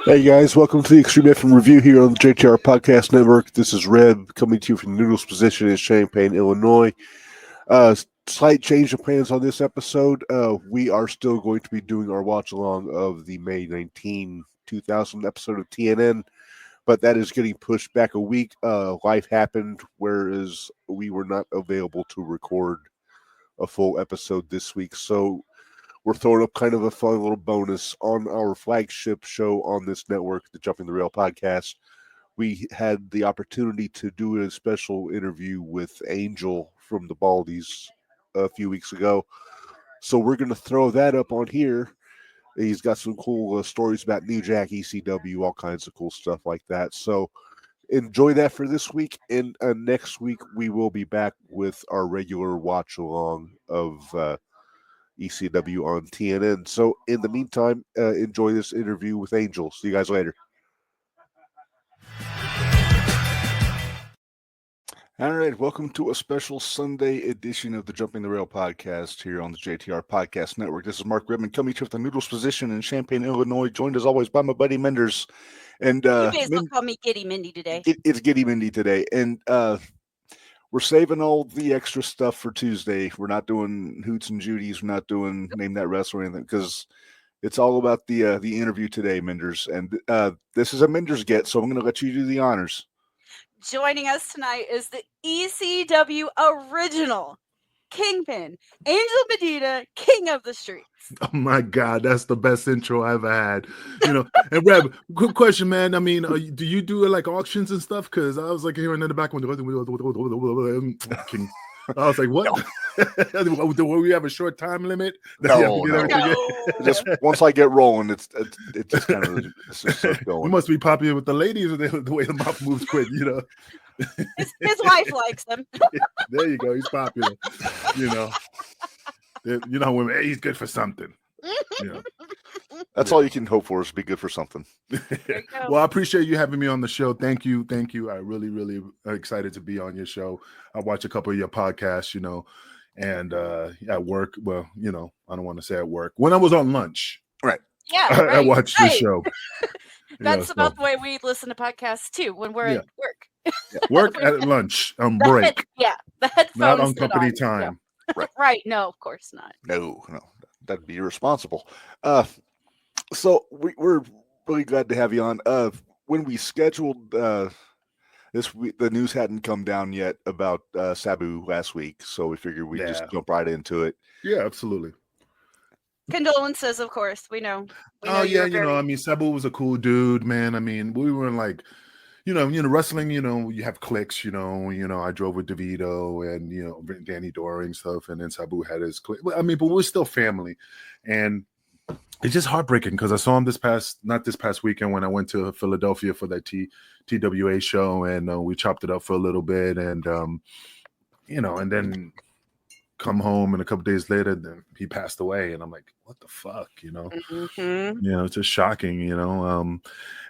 Hey guys, welcome to the Extreme FM Review here on the JTR Podcast Network. This is Reb coming to you from the Noodles position in Champaign, Illinois. Slight change of plans on this episode. We are still going to be doing our watch along of the May 19, 2000 episode of TNN, but that is getting pushed back a week. Life happened, whereas we were not available to record a full episode this week. So we're throwing up kind of a fun little bonus on our flagship show on this network, the Jumping the Rail podcast. We had the opportunity to do a special interview with Angel from the Baldies a few weeks ago. So we're going to throw that up on here. He's got some cool stories about New Jack, ECW, all kinds of cool stuff like that. So enjoy that for this week. And next week, we will be back with our regular watch along of ECW on TNN. So in the meantime, enjoy this interview with Angel. See you guys later. All right, welcome to a special Sunday edition of the Jumping the Rail podcast here on the JTR Podcast Network. This is Mark Redmond coming to you from the Noodles position in Champaign, Illinois, joined as always by my buddy Minderz. And you may as well call me Giddy Mindy today. It's Giddy Mindy today. And we're saving all the extra stuff for Tuesday. We're not doing Hoots and Judy's. We're not doing Name That Wrestler or anything because it's all about the interview today, Minderz. And this is a Minderz get, so I'm going to let you do the honors. Joining us tonight is the ECW original Kingpin, Angel Medina, King of the Streets. Oh my God, that's the best intro I ever had. You know, and Reb, quick question, man. I mean, do you do like auctions and stuff? Because I was like hearing in the back when I was like, what? No. Do we have a short time limit? No. Just once I get rolling, it just kind of going. We must be popular with the ladies or the way the mouth moves quick, you know. His wife likes him. There you go. He's popular. You know, women. Hey, he's good for something. You know. That's all you can hope for is to be good for something. Well, I appreciate you having me on the show. Thank you. I really, really excited to be on your show. I watch a couple of your podcasts, you know, and at work. Well, you know, I don't want to say at work. When I was on lunch, right? Yeah, right. I watched the show. That's about the way we listen to podcasts too. When we're at work. Work at lunch on break. The headphones. Not on company time. Yeah. Right. No, of course not. No. That'd be irresponsible. So we're really glad to have you on. When we scheduled this week, the news hadn't come down yet about Sabu last week, so we figured we'd just jump right into it. Yeah, absolutely. Condolences, of course. We know. Oh yeah, you know, I mean, Sabu was a cool dude, man. I mean, we were in like, you know, wrestling, you know, you have cliques, you know, I drove with DeVito and, you know, Danny Doring stuff, and then Sabu had his clique. I mean, but we're still family. And it's just heartbreaking because I saw him not this past weekend when I went to Philadelphia for that TWA show, and we chopped it up for a little bit, and you know, and then come home, and a couple days later, then he passed away, and I'm like, what the fuck, you know? Mm-hmm. You know, it's just shocking, you know.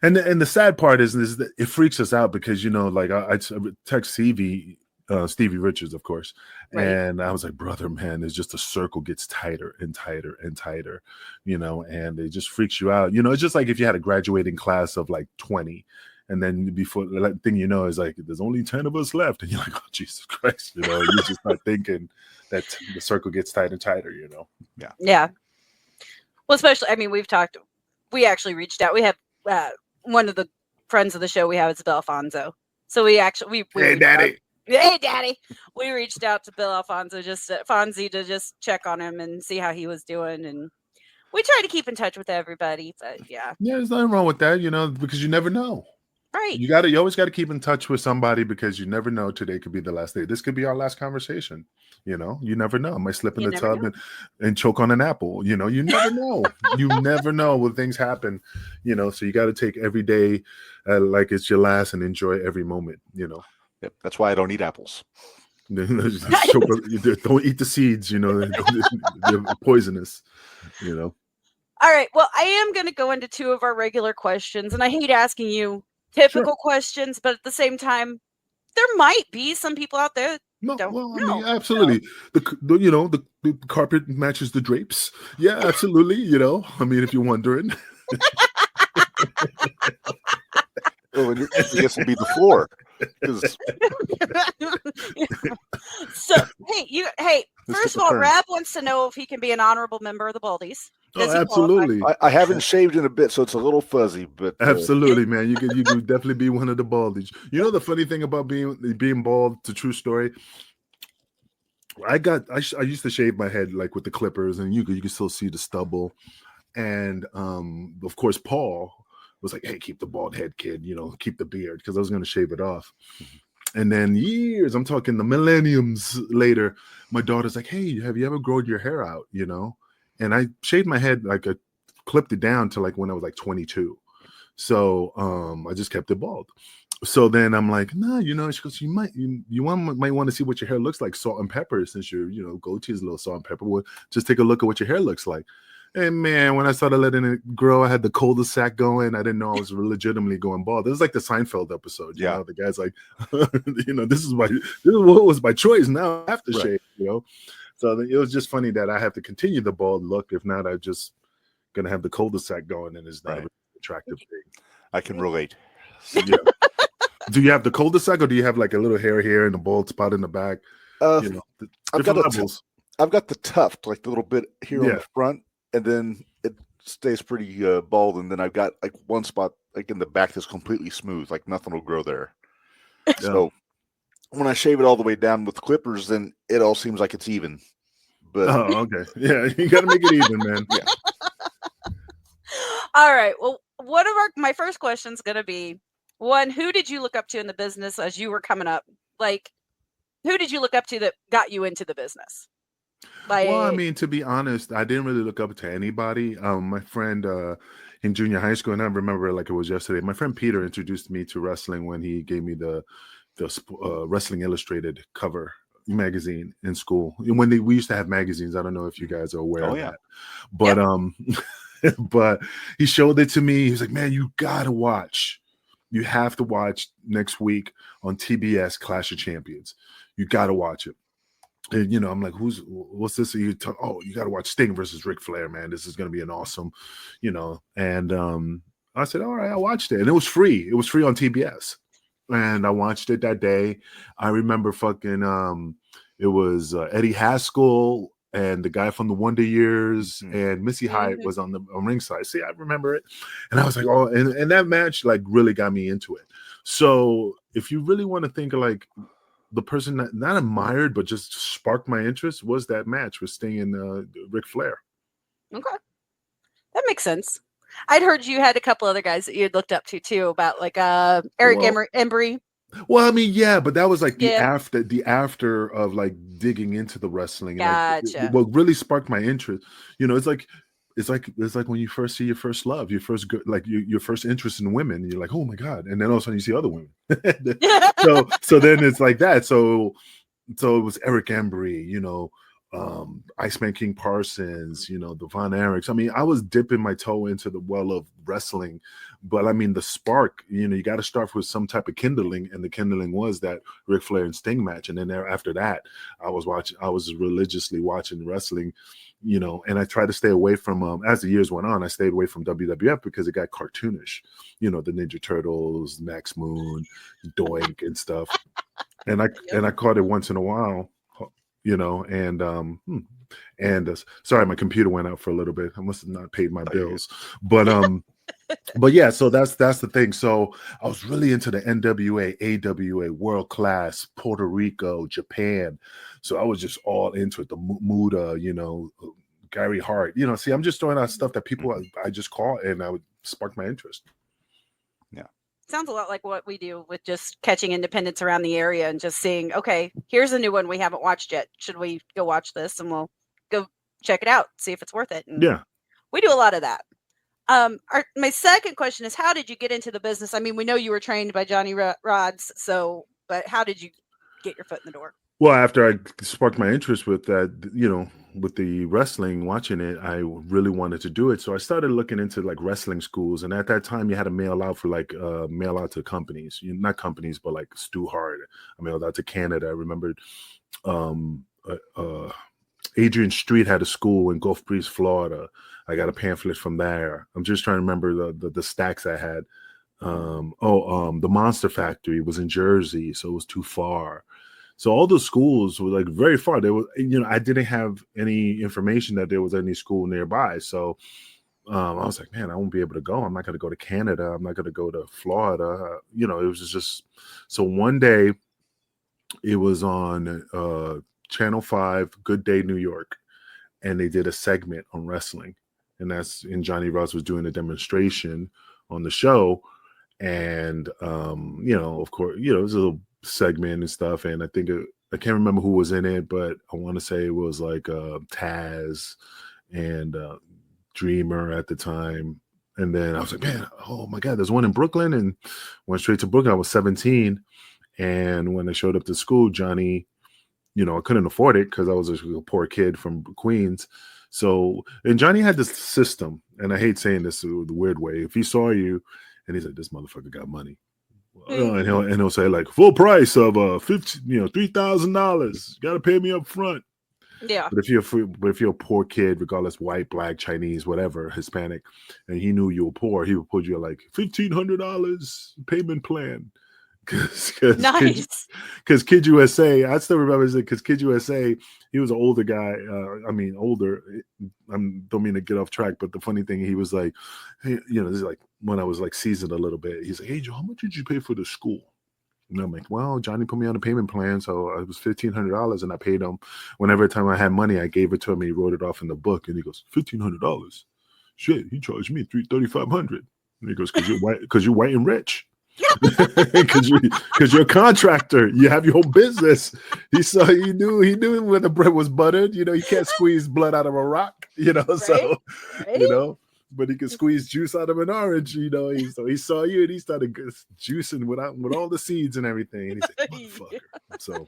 And the sad part is that it freaks us out because, you know, like I text Stevie Richards, of course, right. And I was like, brother, man, it's just the circle gets tighter and tighter and tighter, you know, and it just freaks you out. You know, it's just like if you had a graduating class of like 20, and then before the thing you know is like there's only 10 of us left, and you're like, oh Jesus Christ, you know, you just start thinking that the circle gets tighter and tighter, you know. Yeah. Well, especially, I mean, we actually reached out. We have one of the friends of the show we have is Bill Alfonso. So we Hey, Daddy. Hey, Daddy. We reached out to Bill Alfonso, Fonzie, to just check on him and see how he was doing. And we try to keep in touch with everybody, but yeah. Yeah, there's nothing wrong with that, you know, because you never know. Right. You always got to keep in touch with somebody because you never know. Today could be the last day. This could be our last conversation. You know, you never know. I might slip in the tub and choke on an apple. You know, you never know. You never know when things happen, you know, so you got to take every day like it's your last and enjoy every moment, you know. Yep. That's why I don't eat apples. Don't eat the seeds, you know, they're poisonous, you know. All right. Well, I am going to go into two of our regular questions, and I hate asking you typical questions, but at the same time, there might be some people out there No, don't well, I know. mean, absolutely. The carpet matches the drapes. Yeah, absolutely. You know, I mean, if you're wondering. Oh, and I guess it'll be the floor. 'Cause So hey, Let's first take of a all, turn. Rab wants to know if he can be an honorable member of the Baldies. Oh, Does he qualify? absolutely. I haven't shaved in a bit, so it's a little fuzzy. But Absolutely, man. You could definitely be one of the baldies. You know the funny thing about being bald, the true story. I used to shave my head like with the clippers, and you could still see the stubble. And of course, Paul was like, "Hey, keep the bald head, kid. You know, keep the beard," because I was going to shave it off. And then years, I'm talking the millenniums later, my daughter's like, "Hey, have you ever grown your hair out?" You know, and I shaved my head like I clipped it down to like when I was like 22. So I just kept it bald. So then I'm like, nah, you know, she goes, might want to see what your hair looks like, salt and pepper, since your goatee is a little salt and pepper. Well, just take a look at what your hair looks like. And man, when I started letting it grow, I had the cul-de-sac going. I didn't know I was legitimately going bald. This is like the Seinfeld episode. You know, the guy's like, this is what was my choice. Now I have to shave. You know, so it was just funny that I have to continue the bald look. If not, I'm just gonna have the cul-de-sac going, and it's not an attractive thing. I can relate. So, yeah. Do you have the cul-de-sac, or do you have like a little hair here and a bald spot in the back? I've got the tuft, like the little bit here on the front, and then it stays pretty bald, and then I've got like one spot like in the back that's completely smooth, like nothing will grow there. So when I shave it all the way down with clippers, then it all seems like it's even. But okay, yeah, you got to make it even, man. Yeah. All right. Well, my first question is going to be, one, who did you look up to in the business as you were coming up? Like, who did you look up to that got you into the business? Like, well, I mean, to be honest, I didn't really look up to anybody. My friend in junior high school, and I remember like it was yesterday, my friend Peter introduced me to wrestling when he gave me the Wrestling Illustrated cover magazine in school. When we used to have magazines, I don't know if you guys are aware of that, but but he showed it to me. He was like, "Man, you gotta watch. You have to watch next week on TBS Clash of Champions. You gotta watch it." And I'm like, what's this? You gotta watch Sting versus Ric Flair, man. This is gonna be an awesome, And I said, all right, I watched it, and it was free. It was free on TBS, and I watched it that day. I remember it was Eddie Haskell and the guy from the Wonder Years, and Missy Hyatt was on ringside. See, I remember it. And I was like, oh, and that match like really got me into it. So if you really want to think of like the person that not admired, but just sparked my interest was that match with Sting and Ric Flair. Okay. That makes sense. I'd heard you had a couple other guys that you had looked up to too, about like Eric Embry. Well, I mean, yeah, but that was like the after of like digging into the wrestling. Gotcha. Like, what really sparked my interest, it's like when you first see your first love, your first your first interest in women. And you're like, oh my god, and then all of a sudden you see other women. so then it's like that. So it was Eric Embry, Iceman King Parsons, the Von Erichs. I mean, I was dipping my toe into the well of wrestling, but I mean, the spark, you got to start with some type of kindling, and the kindling was that Ric Flair and Sting match. And then after that, I was religiously watching wrestling, and I tried to stay away from, as the years went on, I stayed away from WWF because it got cartoonish, the Ninja Turtles, Max Moon, Doink and stuff. And I caught it once in a while. Sorry, my computer went out for a little bit. I must have not paid my bills, but yeah, so that's the thing. So I was really into the NWA, AWA, World Class, Puerto Rico, Japan. So I was just all into it. The Muda, Gary Hart. See, I'm just throwing out stuff that people I just caught, and I would spark my interest. Sounds a lot like what we do with just catching independents around the area and just seeing, okay, here's a new one we haven't watched yet. Should we go watch this? And we'll go check it out, see if it's worth it. And we do a lot of that. My second question is, how did you get into the business? I mean, we know you were trained by Johnny Rods, but how did you get your foot in the door? Well, after I sparked my interest with that, with the wrestling, watching it, I really wanted to do it. So I started looking into like wrestling schools. And at that time, you had to mail out to companies, not companies, but like Stu Hart. I mailed out to Canada. I remembered Adrian Street had a school in Gulf Breeze, Florida. I got a pamphlet from there. I'm just trying to remember the stacks I had. The Monster Factory was in Jersey, so it was too far. So all the schools were like very far. There was, I didn't have any information that there was any school nearby. So I was like, man, I won't be able to go. I'm not going to go to Canada. I'm not going to go to Florida. It was just. So one day, it was on Channel 5, Good Day New York, and they did a segment on wrestling, and Johnny Ross was doing a demonstration on the show, and of course, it was a little segment and stuff, and I think I can't remember who was in it, but I want to say it was like Taz and Dreamer at the time. And then I was like, man, oh my God, there's one in Brooklyn, and went straight to Brooklyn. I was 17. And when I showed up to school, Johnny, I couldn't afford it because I was a poor kid from Queens. So, and Johnny had this system, and I hate saying this the weird way. If he saw you and he's like, this motherfucker got money. And he'll say like full price of $3,000. Got to pay me up front. Yeah. But if you're a poor kid, regardless, white, black, Chinese, whatever, Hispanic, and he knew you were poor, he would put you like $1,500 payment plan. Nice. Because Kid USA, I still remember because Kid USA, he was an older guy. Older. I don't mean to get off track, but the funny thing, he was like, hey, this is like when I was like seasoned a little bit. He's like, hey, Joe, how much did you pay for the school? And I'm like, well, Johnny put me on a payment plan, so it was $1,500, and I paid him. Whenever time I had money, I gave it to him, and he wrote it off in the book. And he goes, $1,500. Shit, he charged me $3,500. And he goes, because you're white and rich. Because you're a contractor, you have your own business. He knew when the bread was buttered. You can't squeeze blood out of a rock. Right? So Right? but he can squeeze juice out of an orange. So he saw you and he started juicing with all the seeds and everything. And he's like, motherfucker. So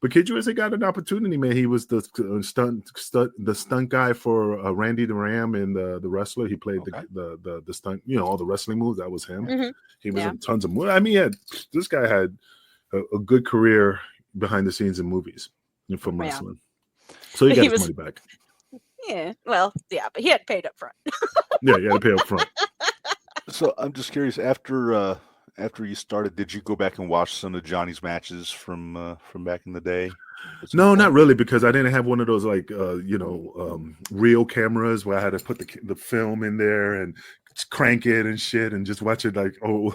but Kid USA got an opportunity, man. He was the stunt guy for Randy the Ram and the wrestler. He played the stunt, all the wrestling moves. That was him. Mm-hmm. He was in tons of movies. I mean, this guy had a good career behind the scenes in movies from wrestling. So he got his money back. Yeah, well, yeah, but he had paid up front. Yeah, he had to pay up front. So I'm just curious, after you started, did you go back and watch some of Johnny's matches from back in the day? No, not really, because I didn't have one of those like real cameras where I had to put the film in there and crank it and shit and just watch it like or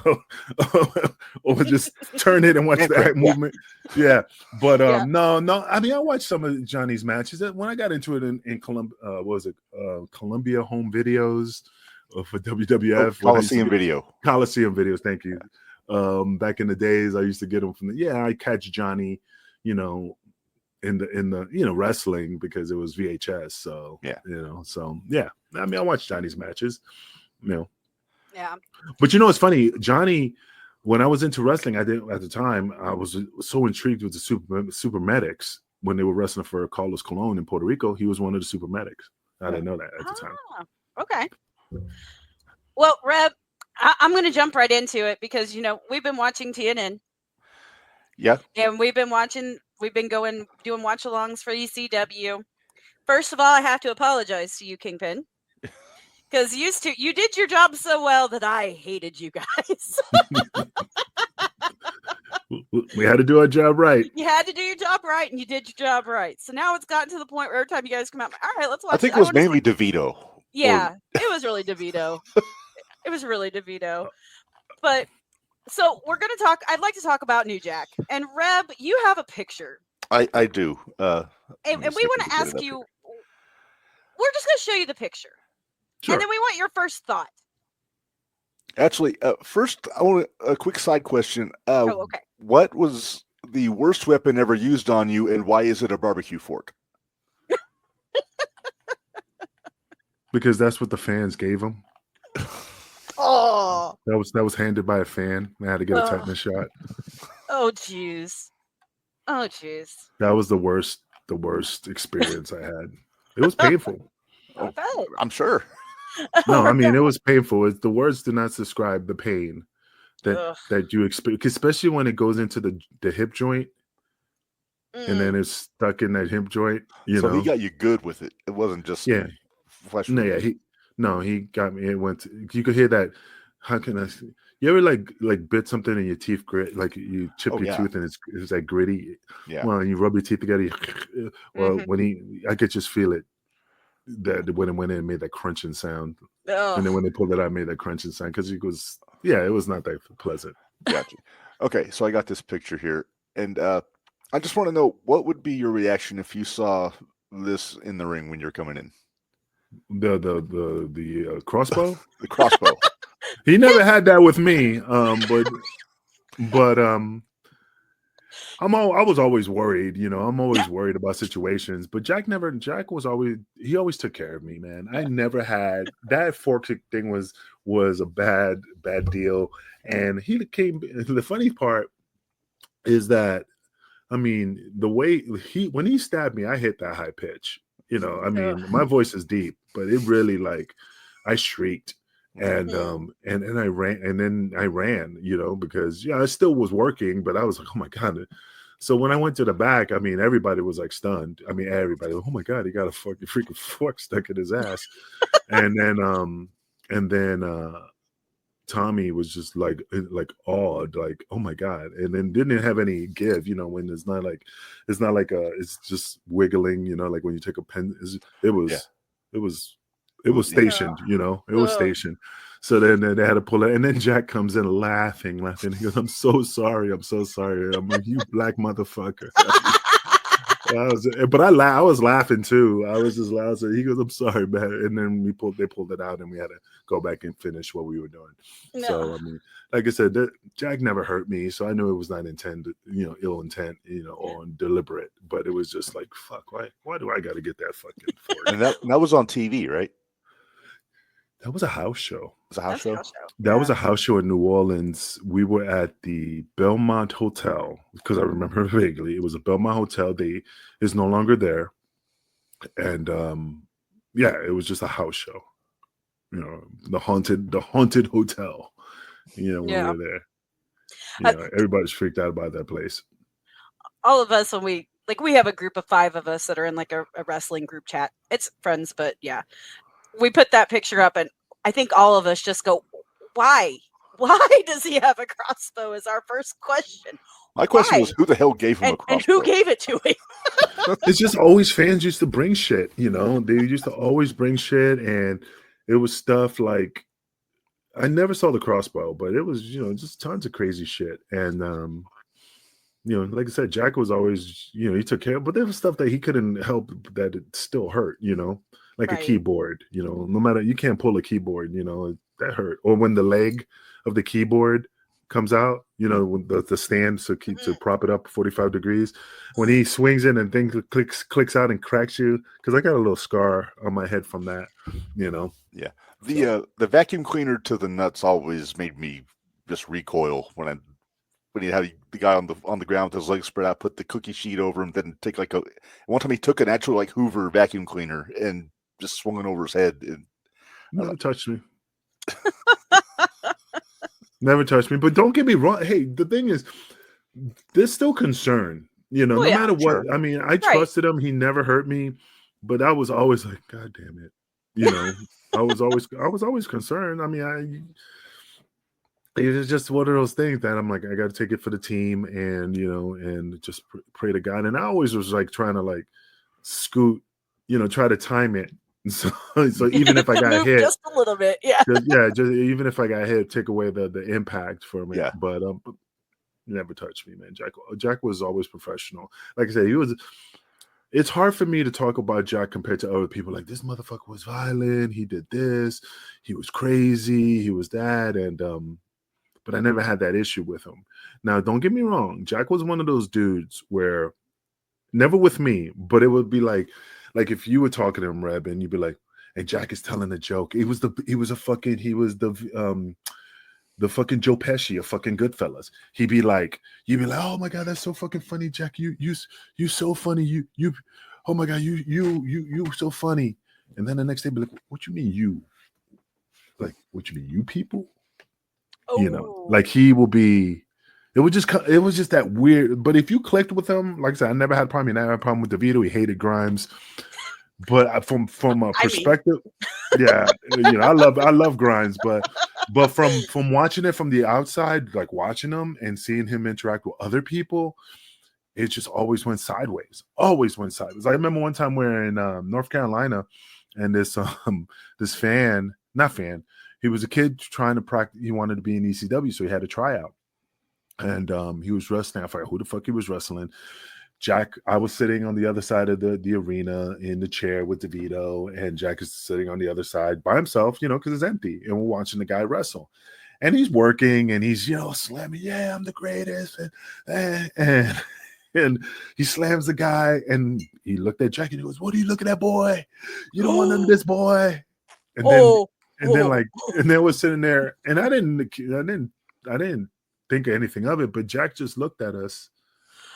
just turn it and watch that movement. Yeah, but no. I mean, I watched some of Johnny's matches. When I got into it in Columbia Home Videos for WWF, Coliseum Video. Coliseum Videos. Thank you. Back in the days, I used to get them from I catch Johnny, in the wrestling because it was VHS. So I mean, I watched Johnny's matches. Yeah. But it's funny, Johnny, when I was into wrestling, I was so intrigued with the super medics when they were wrestling for Carlos Colon in Puerto Rico. He was one of the super medics. I didn't know that at the time. Okay. Well, Reb, I'm going to jump right into it because we've been watching TNN. Yeah. And we've been doing watch-alongs for ECW. First of all, I have to apologize to you, Kingpin. Because you did your job so well that I hated you guys. We had to do our job right. You had to do your job right, and you did your job right. So now it's gotten to the point where every time you guys come out, all right, let's watch. I think it was mainly DeVito. Yeah, it was really DeVito. It was really DeVito. But so we're going to talk. I'd like to talk about New Jack. And Reb, you have a picture. I do. And we want to ask you. We're just going to show you the picture. Sure. And then we want your first thought. Actually, first, I want a quick side question. Okay. What was the worst weapon ever used on you, and why is it a barbecue fork? Because that's what the fans gave him. Oh. That was handed by a fan. I had to get a tetanus shot. Oh, jeez. That was the worst experience I had. It was painful. I'm sure. No, I mean, it was painful. The words do not describe the pain that you experience, especially when it goes into the hip joint. and then it's stuck in that hip joint. You so know, he got you good with it. It wasn't just flesh. No, yeah, he got me. It went. You could hear that. How can I? You ever like bit something and your teeth grit, like you chip your tooth and it's like gritty. Yeah. Well, and you rub your teeth together. Well, I could just feel it. That when it went in, it made that crunching sound, and then when they pulled it out, it made that crunching sound because it was not that pleasant. Gotcha. Okay, so I got this picture here, and I just want to know what would be your reaction if you saw this in the ring when you're coming in. The crossbow. The crossbow. He never had that with me, but I was always worried, you know. I'm always worried about situations, but Jack always took care of me, man. I never had that fork thing was a bad deal, and he came. The funny part is that, I mean, the way when he stabbed me, I hit that high pitch. You know, I mean, my voice is deep, but it really I shrieked. And I ran, you know, because I still was working, but I was like, oh my God. So when I went to the back, I mean, everybody was like stunned. I mean, everybody, oh my God, he got a freaking fork stuck in his ass. and then Tommy was just like awed, like, oh my God. And then didn't have any give, you know, when it's not like it's just wiggling, you know, like when you take a pen, it was stationed, you know, it was stationed. So then they had to pull it. And then Jack comes in laughing. He goes, I'm so sorry. I'm like, you black motherfucker. But I was laughing too. I was just loud. So he goes, I'm sorry, man. And then they pulled it out and we had to go back and finish what we were doing. No. So, I mean, like I said, Jack never hurt me. So I knew it was not intended, you know, ill intent, you know, or deliberate. But it was just like, fuck, why do I got to get that fucking fork? And that was on TV, right? That was a house show. It was a house show? That was a house show in New Orleans. We were at the Belmont Hotel because I remember vaguely. It was a Belmont Hotel. They is no longer there. And it was just a house show. You know, the haunted hotel. You know, when we were there. You know, everybody's freaked out about that place. All of us, when we have a group of 5 of us that are in like a wrestling group chat. It's friends, but yeah. We put that picture up and I think all of us just go, why? Why does he have a crossbow is our first question. My question was, who the hell gave him a crossbow? And who gave it to him? It's just always fans used to bring shit, you know. They used to always bring shit, and it was stuff like, I never saw the crossbow, but it was, you know, just tons of crazy shit. And you know, like I said, Jack was always, you know, he took care of, but there was stuff that he couldn't help that it still hurt, you know. Like a keyboard, you know, no matter, you can't pull a keyboard, you know, that hurt. Or when the leg of the keyboard comes out, you know, when the stand to prop it up 45 degrees, when he swings in and things clicks out and cracks you, because I got a little scar on my head from that, you know. Yeah, the vacuum cleaner to the nuts always made me just recoil when he had the guy on the ground with his legs spread out, put the cookie sheet over him, then take one time he took an actual like Hoover vacuum cleaner and just swung it over his head. And never touched me. Never touched me. But don't get me wrong. Hey, the thing is, there's still concern. You know, no matter what. Sure. I mean, I trusted him. He never hurt me. But I was always like, God damn it. You know, I was always concerned. I mean, it's just one of those things that I'm like, I got to take it for the team, and you know, and just pray to God. And I always was like trying to like scoot, you know, try to time it. So even if I got hit just a little bit, just even if I got hit, take away the impact from it. Yeah. But never touched me, man. Jack was always professional. Like I said, it's hard for me to talk about Jack compared to other people. Like, this motherfucker was violent, he did this, he was crazy, he was that, and but I never had that issue with him. Now, don't get me wrong, Jack was one of those dudes where, never with me, but it would be like if you were talking to him, Reb, and you'd be like, and Jack is telling a joke. He was the fucking fucking Joe Pesci of fucking Goodfellas. You'd be like, oh my God, that's so fucking funny, Jack. You so funny. You oh my God, you so funny. And then the next day be like, what you mean you? Like, what you mean you people? Oh. You know, like he will be, it was just that weird. But if you clicked with him, like I said, I never had a problem. I never had a problem with DeVito. He hated Grimes. But from a perspective, yeah, I love Grimes, but from watching it from the outside, like watching him and seeing him interact with other people, it just always went sideways. Always went sideways. I remember one time we're in North Carolina, and this he was a kid trying to practice. He wanted to be in ECW, so he had a tryout, and he was wrestling. I forgot who the fuck he was wrestling. Jack, I was sitting on the other side of the arena in the chair with DeVito, and Jack is sitting on the other side by himself, because it's empty, and we're watching the guy wrestle. And he's working, and he's, slamming, yeah, I'm the greatest, and he slams the guy, and he looked at Jack, and he goes, "What are you looking at, boy? You don't want none of this, boy." And then we're sitting there, and I didn't think of anything of it, but Jack just looked at us.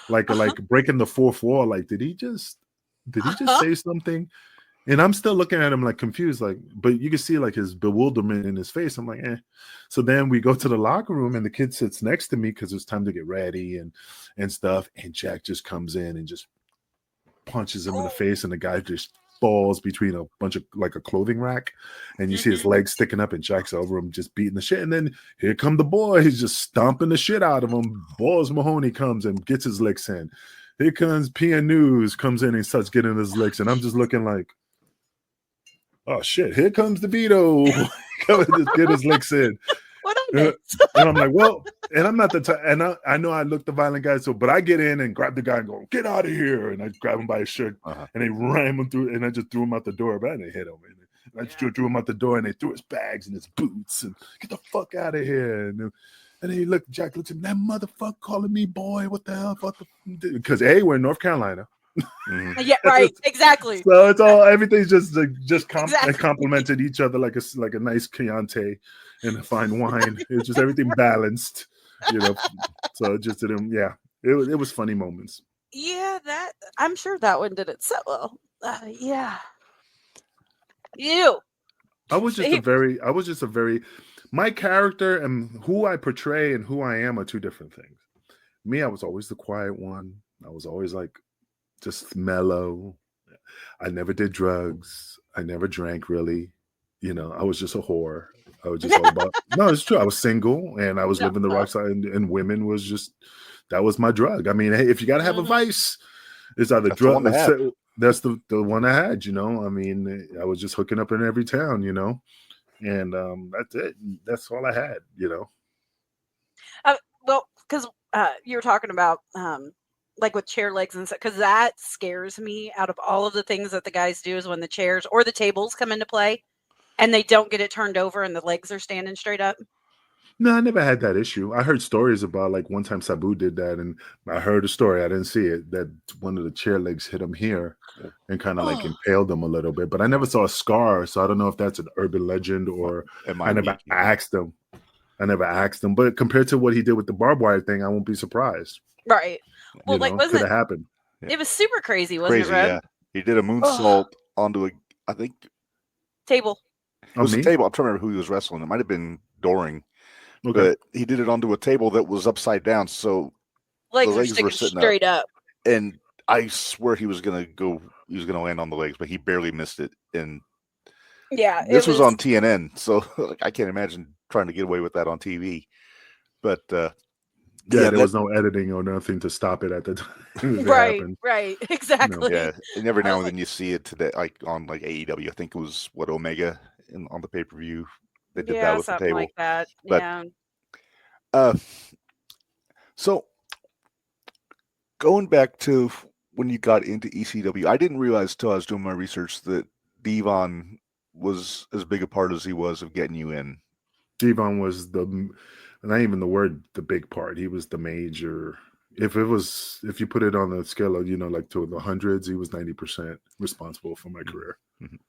Like breaking the fourth wall. Like, did he just say something? And I'm still looking at him like confused, like, but you can see like his bewilderment in his face. I'm like, eh. So then we go to the locker room, and the kid sits next to me because it's time to get ready and stuff. And Jack just comes in and just punches him in the face, and the guy just falls between a bunch of like a clothing rack, and you see his legs sticking up, and Jack's over him just beating the shit. And then here come the boy, he's just stomping the shit out of him. Balls Mahoney comes and gets his licks in. Here comes PN News, comes in and starts getting his licks, and I'm just looking like, oh shit, here comes DeVito coming to get his licks in. What I miss? And I'm like, well, and I'm not the type, and I know I look the violent guy, but I get in and grab the guy and go, "Get out of here!" And I grab him by his shirt, and they ram him through, and I just threw him out the door, but I didn't hit him. And I just threw him out the door, and they threw his bags and his boots, and get the fuck out of here. And then Jack looks at me, that motherfucker calling me boy. What the hell? Because we're in North Carolina. Yeah, right, exactly. So it's all everything's just complimented each other like a nice Chianti and a fine wine. It's just everything balanced, So it just didn't. Yeah, it was funny moments. Yeah, that I'm sure that one did it so well. Yeah. I was just a very my character and who I portray and who I am are two different things. Me, I was always the quiet one. I was always like just mellow. I never did drugs. I never drank really. I was just a whore. I was just all about. No, it's true. I was single and I was living the rock side, and women was just that was my drug. I mean, hey, if you got to have a vice, it's either drug. That's the one I had. I mean, I was just hooking up in every town. And that's it. That's all I had. Well, because you were talking about like with chair legs and stuff, because that scares me out of all of the things that the guys do is when the chairs or the tables come into play and they don't get it turned over and the legs are standing straight up. No, I never had that issue. I heard stories about like one time Sabu did that, and I heard a story. I didn't see it, that one of the chair legs hit him here and kind of like impaled him a little bit, but I never saw a scar. So I don't know if that's an urban legend or I never asked him. But compared to what he did with the barbed wire thing, I won't be surprised. Right. Well, could have happened. It was super crazy, wasn't it, Red? Yeah. He did a moonsault onto I think table. It was a table. I'm trying to remember who he was wrestling. It might have been Doring. Okay. But he did it onto a table that was upside down, so legs were sticking straight up. And I swear he was gonna land on the legs, but he barely missed it. And this was on TNN, so I can't imagine trying to get away with that on TV. But there was no editing or nothing to stop it at the time. Right, exactly. And every now and then you see it today, like on like AEW. I think it was Omega on the pay-per-view. They did that with the table. Like that. But, so going back to when you got into ECW, I didn't realize till I was doing my research that Devon was as big a part as he was of getting you in. Devon was not even the big part. He was the major. If you put it on the scale of, like to the hundreds, he was 90% responsible for my career.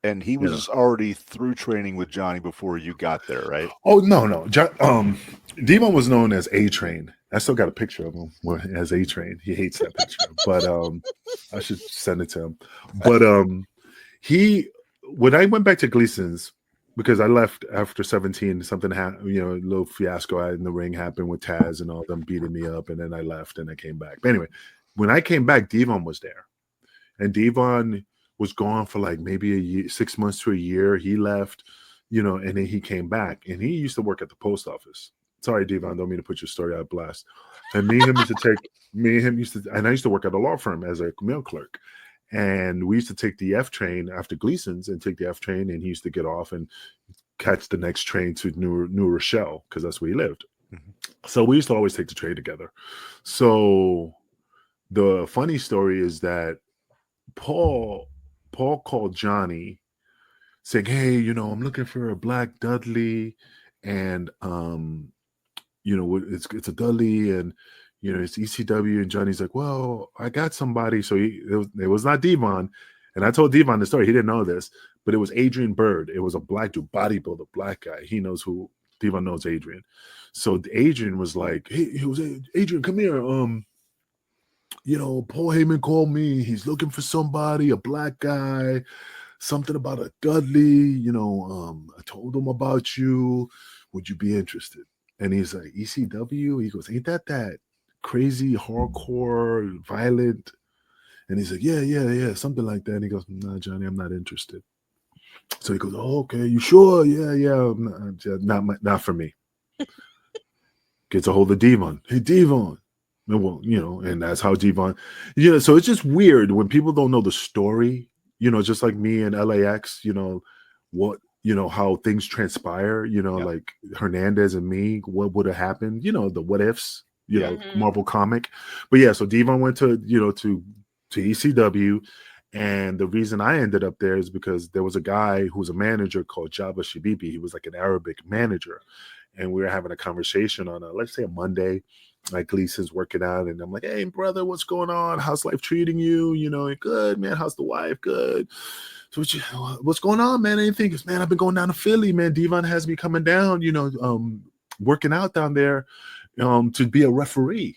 And he was already through training with Johnny before you got there, right? Oh, no. Devon was known as A-Train. I still got a picture of him as A-Train. He hates that picture, but I should send it to him. But when I went back to Gleason's, because I left after 17. Something happened, a little fiasco in the ring happened with Taz and all them beating me up, and then I left and I came back. But anyway, when I came back, Devon was there, and Devon was gone for like maybe a year, 6 months to a year. He left, and then he came back, and he used to work at the post office. Sorry, Devon, don't mean to put your story out blast. And me and him used to, and I used to work at a law firm as a mail clerk. And we used to take the F train after Gleason's and take the F train, and he used to get off and catch the next train to New Rochelle because that's where he lived. Mm-hmm. So we used to always take the train together. So the funny story is that Paul called Johnny saying, hey, I'm looking for a black Dudley, and it's a Dudley, and it's ECW. And Johnny's like, well, I got somebody. So it was not Devon. And I told Devon the story. He didn't know this, but it was Adrian Bird. It was a black dude, bodybuilder, black guy. He knows who. Devon knows Adrian. So Adrian was like, hey, Adrian, come here. Paul Heyman called me. He's looking for somebody, a black guy, something about a Dudley. I told him about you. Would you be interested? And he's like, ECW? He goes, ain't that crazy, hardcore, violent? And he's like, yeah, something like that. And he goes, nah, Johnny, I'm not interested. So he goes, oh, okay, you sure? Yeah, not for me. Gets a hold of Devon. Hey, Devon. Well, and that's how Devon, so it's just weird when people don't know the story, just like me and LAX, how things transpire, like Hernandez and me, what would have happened, the what ifs, Marvel comic. But yeah, so Devon went to ECW, and the reason I ended up there is because there was a guy who was a manager called Jabba Shabibi. He was like an Arabic manager, and we were having a conversation on let's say a Monday. Like Gleason's working out, and I'm like, hey, brother, what's going on? How's life treating you? Good, man. How's the wife? Good. So what's going on, man? Anything? Because, man, I've been going down to Philly, man. Devon has me coming down, working out down there to be a referee.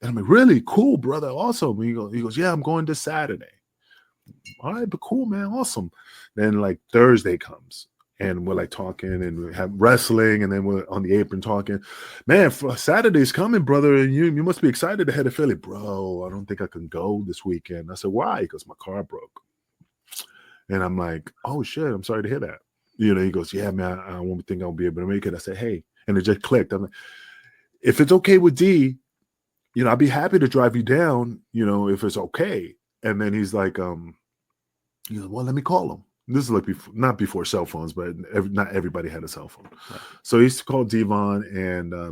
And I'm like, really? Cool, brother. Awesome. He goes, yeah, I'm going this Saturday. All right, but cool, man. Awesome. Then like Thursday comes. And we're like talking and we have wrestling, and then we're on the apron talking. Man, Saturday's coming, brother, and you must be excited to head to Philly. Bro, I don't think I can go this weekend. I said, why? He goes, my car broke. And I'm like, oh shit, I'm sorry to hear that. He goes, yeah, man, I won't think I'll be able to make it. I said, hey, and it just clicked. I'm like, if it's okay with D, I'd be happy to drive you down, if it's okay. And then he's like, well, let me call him. This is like not before cell phones, but not everybody had a cell phone. Right. So he used to call Devon, and I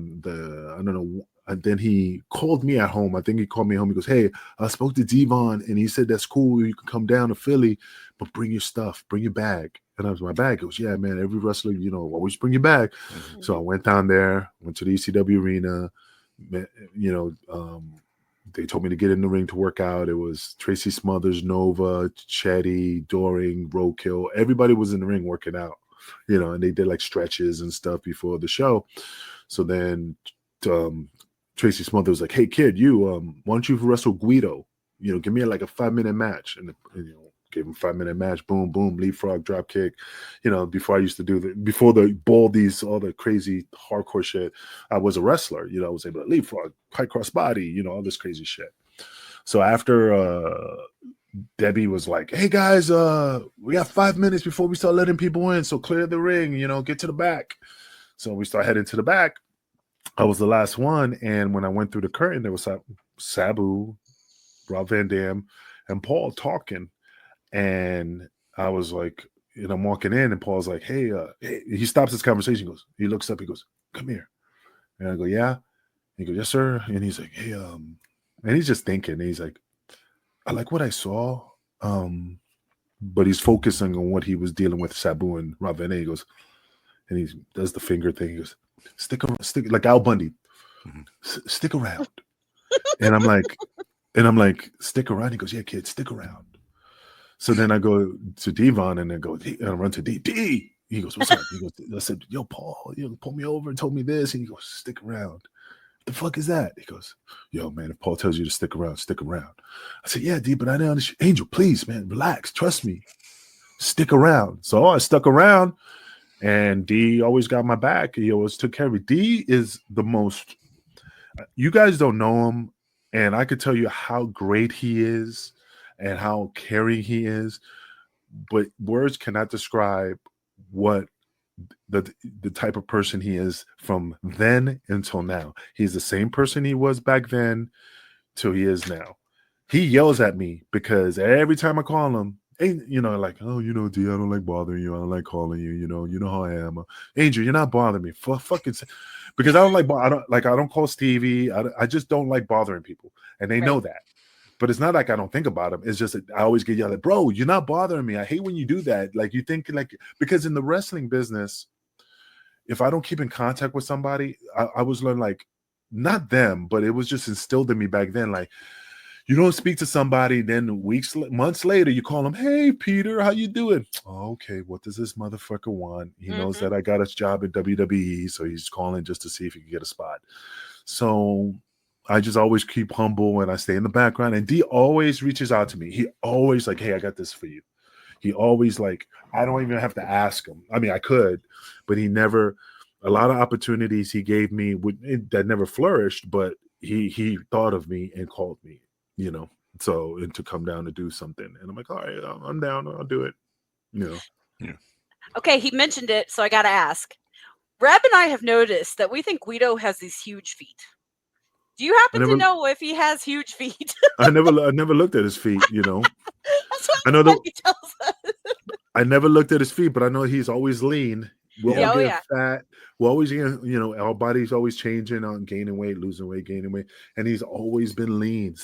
don't know. And then he called me at home. I think he called me home. He goes, hey, I spoke to Devon, and he said, that's cool. You can come down to Philly, but bring your stuff, bring your bag. And I was, my bag. He goes, yeah, man, every wrestler, always bring your bag. Mm-hmm. So I went down there, went to the ECW arena, they told me to get in the ring to work out. It was Tracy Smothers, Nova, Chetty, Doring, Roadkill. Everybody was in the ring working out, and they did like stretches and stuff before the show. So then Tracy Smothers was like, hey, kid, why don't you wrestle Guido? Give me like a 5-minute match. And gave him a 5-minute match. Boom, boom, leapfrog, drop kick. Before I used to do before the Baldies, all the crazy hardcore shit, I was a wrestler. I was able to leapfrog, high cross body, all this crazy shit. So after Debbie was like, hey guys, we got 5 minutes before we start letting people in. So clear the ring, get to the back. So we start heading to the back. I was the last one. And when I went through the curtain, there was Sabu, Rob Van Dam, and Paul talking. And I was like, I'm walking in, and Paul's like, hey, he stops his conversation, he looks up, he goes, come here. And I go, yeah. He goes, yes, sir. And he's like, hey, and he's just thinking, he's like, I like what I saw. But he's focusing on what he was dealing with, Sabu and Rob Van Dam. He goes, and he does the finger thing. He goes, stick around, like Al Bundy, stick around. And I'm like, stick around. He goes, yeah, kid, stick around. So then I go to Devon, and I run to D. He goes, what's up? He goes, I said, yo, Paul, pulled me over and told me this. And he goes, stick around. What the fuck is that? He goes, yo, man, if Paul tells you to stick around, stick around. I said, yeah, D, but I didn't understand. Angel, please, man, relax. Trust me. Stick around. So I stuck around, And D always got my back. He always took care of me. D is the most. You guys don't know him, and I could tell you how great he is and how caring he is, but words cannot describe what the type of person he is from then until now. He's the same person he was back then till he is now. He yells at me because every time I call him, like, oh, D, I don't like bothering you. I don't like calling you. You know how I am. Angel, you're not bothering me. Because I don't call Stevie. I just don't like bothering people, and they know that. But it's not like I don't think about him. It's just that I always get yelled at, bro, you're not bothering me. I hate when you do that. Like, you think, like, because in the wrestling business, if I don't keep in contact with somebody, I was learning, like, not them, but it was just instilled in me back then. Like, you don't speak to somebody, then months later, you call them, hey, Peter, how you doing? Oh, okay, what does this motherfucker want? He knows that I got a job at WWE, so he's calling just to see if he can get a spot. So I just always keep humble, and I stay in the background. And D always reaches out to me. He always like, hey, I got this for you. He always like, I don't even have to ask him. I mean, I could, but he never. A lot of opportunities he gave me that never flourished, but he thought of me and called me. So, and to come down to do something. And I'm like, all right, I'm down. I'll do it. Yeah. Okay, he mentioned it, so I got to ask. Reb and I have noticed that we think Guido has these huge feet. Do you happen to know if he has huge feet? I never looked at his feet, That's what I know he tells us. I never looked at his feet, but I know he's always lean. We'll all get fat. We're always, our body's always changing on gaining weight, losing weight, gaining weight. And he's always been lean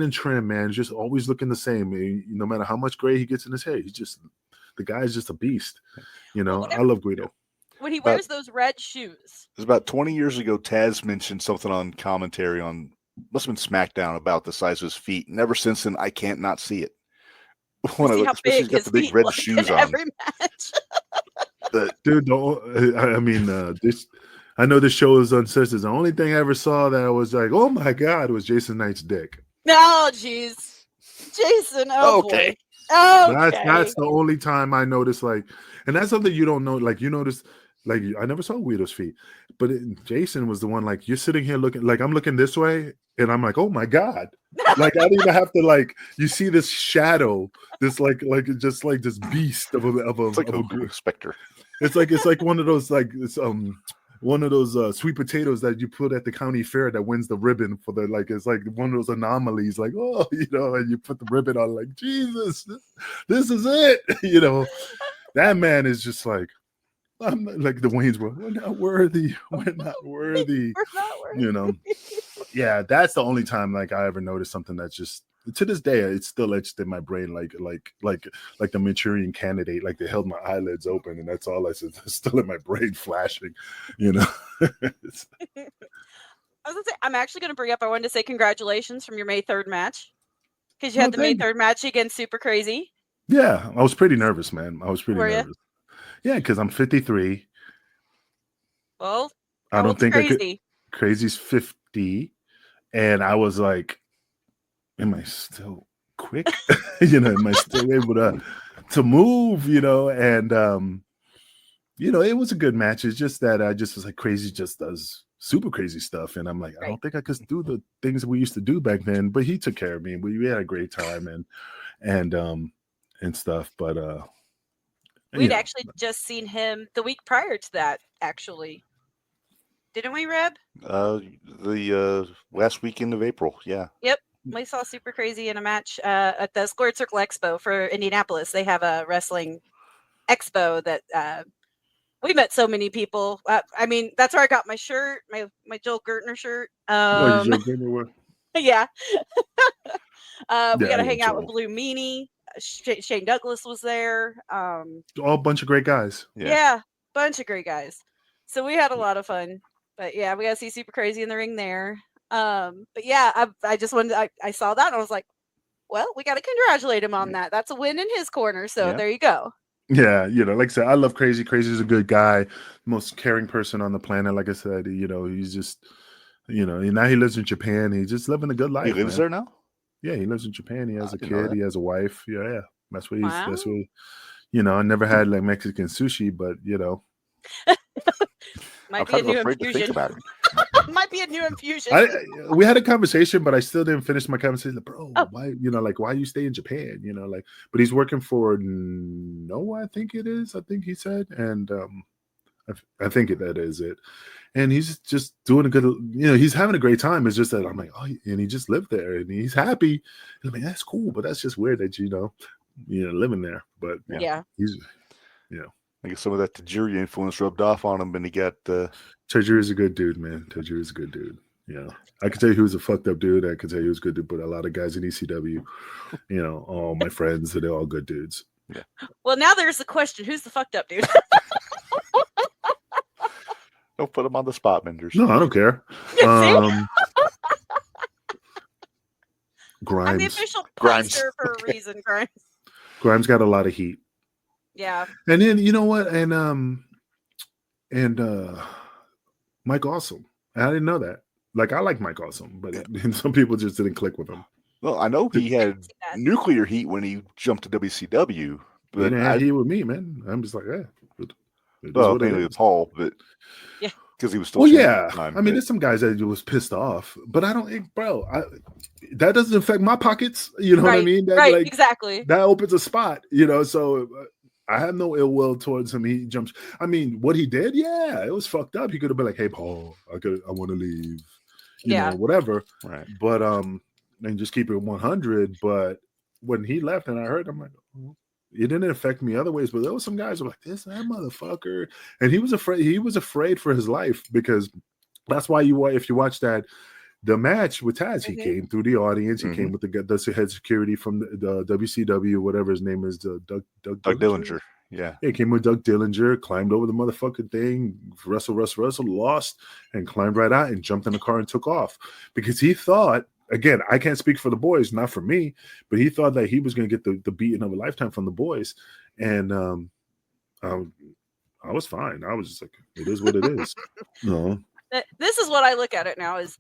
and trim, man. Just always looking the same. No matter how much gray he gets in his hair, the guy's just a beast. I love Guido. When he wears those red shoes. It was about 20 years ago, Taz mentioned something on commentary on, must have been SmackDown, about the size of his feet. And ever since then, I can't not see it. When I look, especially he's got the big red shoes on. Every match. Dude, I know this show is uncensored. The only thing I ever saw that I was like, oh my God, was Jason Knight's dick. No, jeez. Jason, okay. That's the only time I noticed, like, and that's something you don't know. Like, you notice, like, I never saw Guido's feet, but Jason was the one, like, you're sitting here looking, like, I'm looking this way, and I'm like, oh my God. Like, I didn't even have to, like, you see this shadow, this like just like this beast of a specter. It's like one of those, like, it's one of those sweet potatoes that you put at the county fair that wins the ribbon for the, like, it's like one of those anomalies, like, oh, and you put the ribbon on, like, Jesus, this is it, that man is just like, I'm not, like the Wayne's World, we're not worthy, we're not worthy. Yeah, that's the only time, like, I ever noticed something that's just, to this day, it's still etched in my brain, like the Manchurian Candidate, like they held my eyelids open, and that's all I said. It's still in my brain, flashing, I was gonna say, I'm actually gonna bring up. I wanted to say congratulations from your May 3rd match, because you had the May 3rd match against Super Crazy. Yeah, I was pretty nervous, man. I was pretty nervous. You? Yeah, because I'm 53. Well, I don't think Crazy? I could. Crazy's 50, and I was like, am I still quick? Am I still able to move? And it was a good match. It's just that I just was like, Crazy just does super crazy stuff, and I'm like, I don't think I could do the things we used to do back then. But he took care of me. We had a great time and stuff. But we'd actually just seen him the week prior to that, actually. Didn't we, Reb? The last weekend of April, yeah. Yep. We saw Super Crazy in a match at the Squared Circle Expo for Indianapolis. They have a wrestling expo that we met so many people. I mean, that's where I got my shirt, my Joel Gertner shirt. Yeah. We got to hang out with Blue Meanie. Shane Douglas was there. All a bunch of great guys. Yeah, bunch of great guys. So we had a lot of fun. But yeah, we got to see Super Crazy in the ring there. But yeah, I just wanted I saw that and I was like, well, we got to congratulate him on that. That's a win in his corner. So there you go. Yeah, like I said, I love Crazy. Crazy's a good guy, most caring person on the planet. Like I said, he's just, now he lives in Japan. He's just living a good life. He lives there now? Yeah, he lives in Japan. He has a kid. He has a wife. Yeah. That's what I never had like Mexican sushi, but Might be a new infusion. Might be a new infusion. We had a conversation, but I still didn't finish my conversation. Like, bro, why you stay in Japan? But he's working for Noah, I think it is. I think he said, and I think that is it. And he's just doing a good, he's having a great time. It's just that I'm like, and he just lived there and he's happy. And I'm like, that's cool, but that's just weird that living there. But he's, I guess some of that Tajiri influence rubbed off on him, and he got. Tajiri is a good dude, man. Tajiri is a good dude. Yeah, I could tell you he was a fucked up dude. I could tell you he was a good dude, but a lot of guys in ECW, all my friends, they're all good dudes. Yeah. Well, now there's the question: who's the fucked up dude? Don't put him on the spot, Minderz. No, I don't care. Grimes. I'm the official poster for a reason, Grimes. Grimes got a lot of heat. Yeah. And then you know what? And Mike Awesome. I didn't know that. Like, I like Mike Awesome, but some people just didn't click with him. Well, I know he had nuclear heat when he jumped to WCW. But he didn't have heat with me, man. I'm just like, mainly with Paul, but yeah, because he was still. Well, yeah. I mean, there's some guys that was pissed off, but I don't, that doesn't affect my pockets. You know what I mean? That, exactly. That opens a spot, so I have no ill will towards him. He jumps. I mean, what he did, it was fucked up. He could have been like, "Hey, Paul, I want to leave," whatever. Right. But and just keep it 100. But when he left, and I heard, I'm like, it didn't affect me other ways. But there was some guys who were like, "That motherfucker," and he was afraid. He was afraid for his life, because that's why if you watch the match with Taz, he came through the audience. He came with the head security from the WCW, whatever his name is, Doug Dillinger. Yeah. He came with Doug Dillinger, climbed over the motherfucking thing, wrestled, lost, and climbed right out and jumped in the car and took off. Because he thought, again, I can't speak for the boys, not for me, but he thought that he was going to get the beating of a lifetime from the boys. And I was fine. I was just like, it is what it is. No. This is what I look at it now, is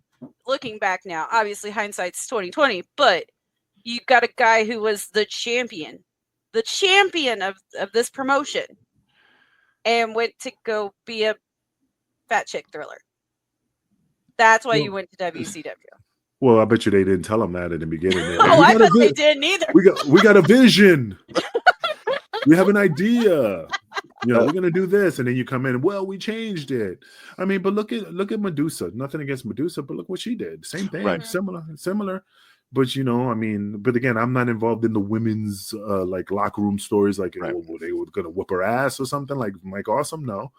looking back now, obviously hindsight's 2020, but you got a guy who was the champion of this promotion, and went to go be a fat chick thriller. That's why you went to WCW. Well, I bet you they didn't tell him that in the beginning. I bet they didn't either. We got a vision. We have an idea. We're gonna do this, and then you come in. Well, we changed it. I mean, but look at Medusa. Nothing against Medusa, but look what she did. Same thing, right. Similar. But but again, I'm not involved in the women's locker room stories. Like, they were gonna whoop her ass or something. Like Mike Awesome, no.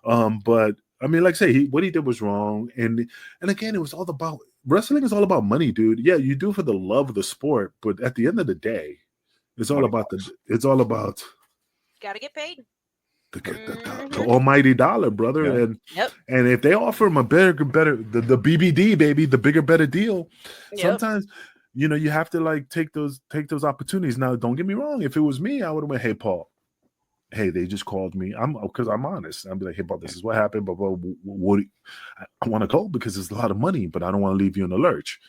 But I mean, like I say, what he did was wrong. And again, it was all about wrestling. Is all about money, dude. Yeah, you do it for the love of the sport, but at the end of the day, it's all about gotta get paid. The almighty dollar, brother. Yeah. And if they offer him a better the BBD, baby, the bigger, better deal, sometimes you have to take those opportunities. Now, don't get me wrong, if it was me, I would have went, "Hey, Paul, hey, they just called me. Because I'm honest. I'd be like, "Hey, Paul, this is what happened, but what I want to go because there's a lot of money, but I don't want to leave you in the lurch.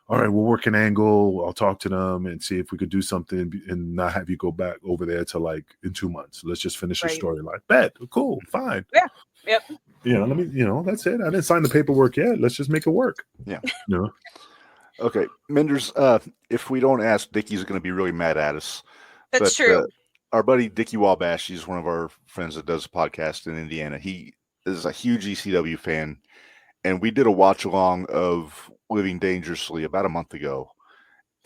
All right, we'll work an angle. I'll talk to them and see if we could do something and not have you go back over there to in 2 months. Let's just finish your storyline. Bet. Cool. Fine. Yeah. Yep. Let me, that's it. I didn't sign the paperwork yet. Let's just make it work. Yeah. Okay. Minderz, if we don't ask, Dickie's going to be really mad at us. That's true. Our buddy Dickie Wabash, he's one of our friends that does a podcast in Indiana. He is a huge ECW fan. And we did a watch along of Living Dangerously about a month ago.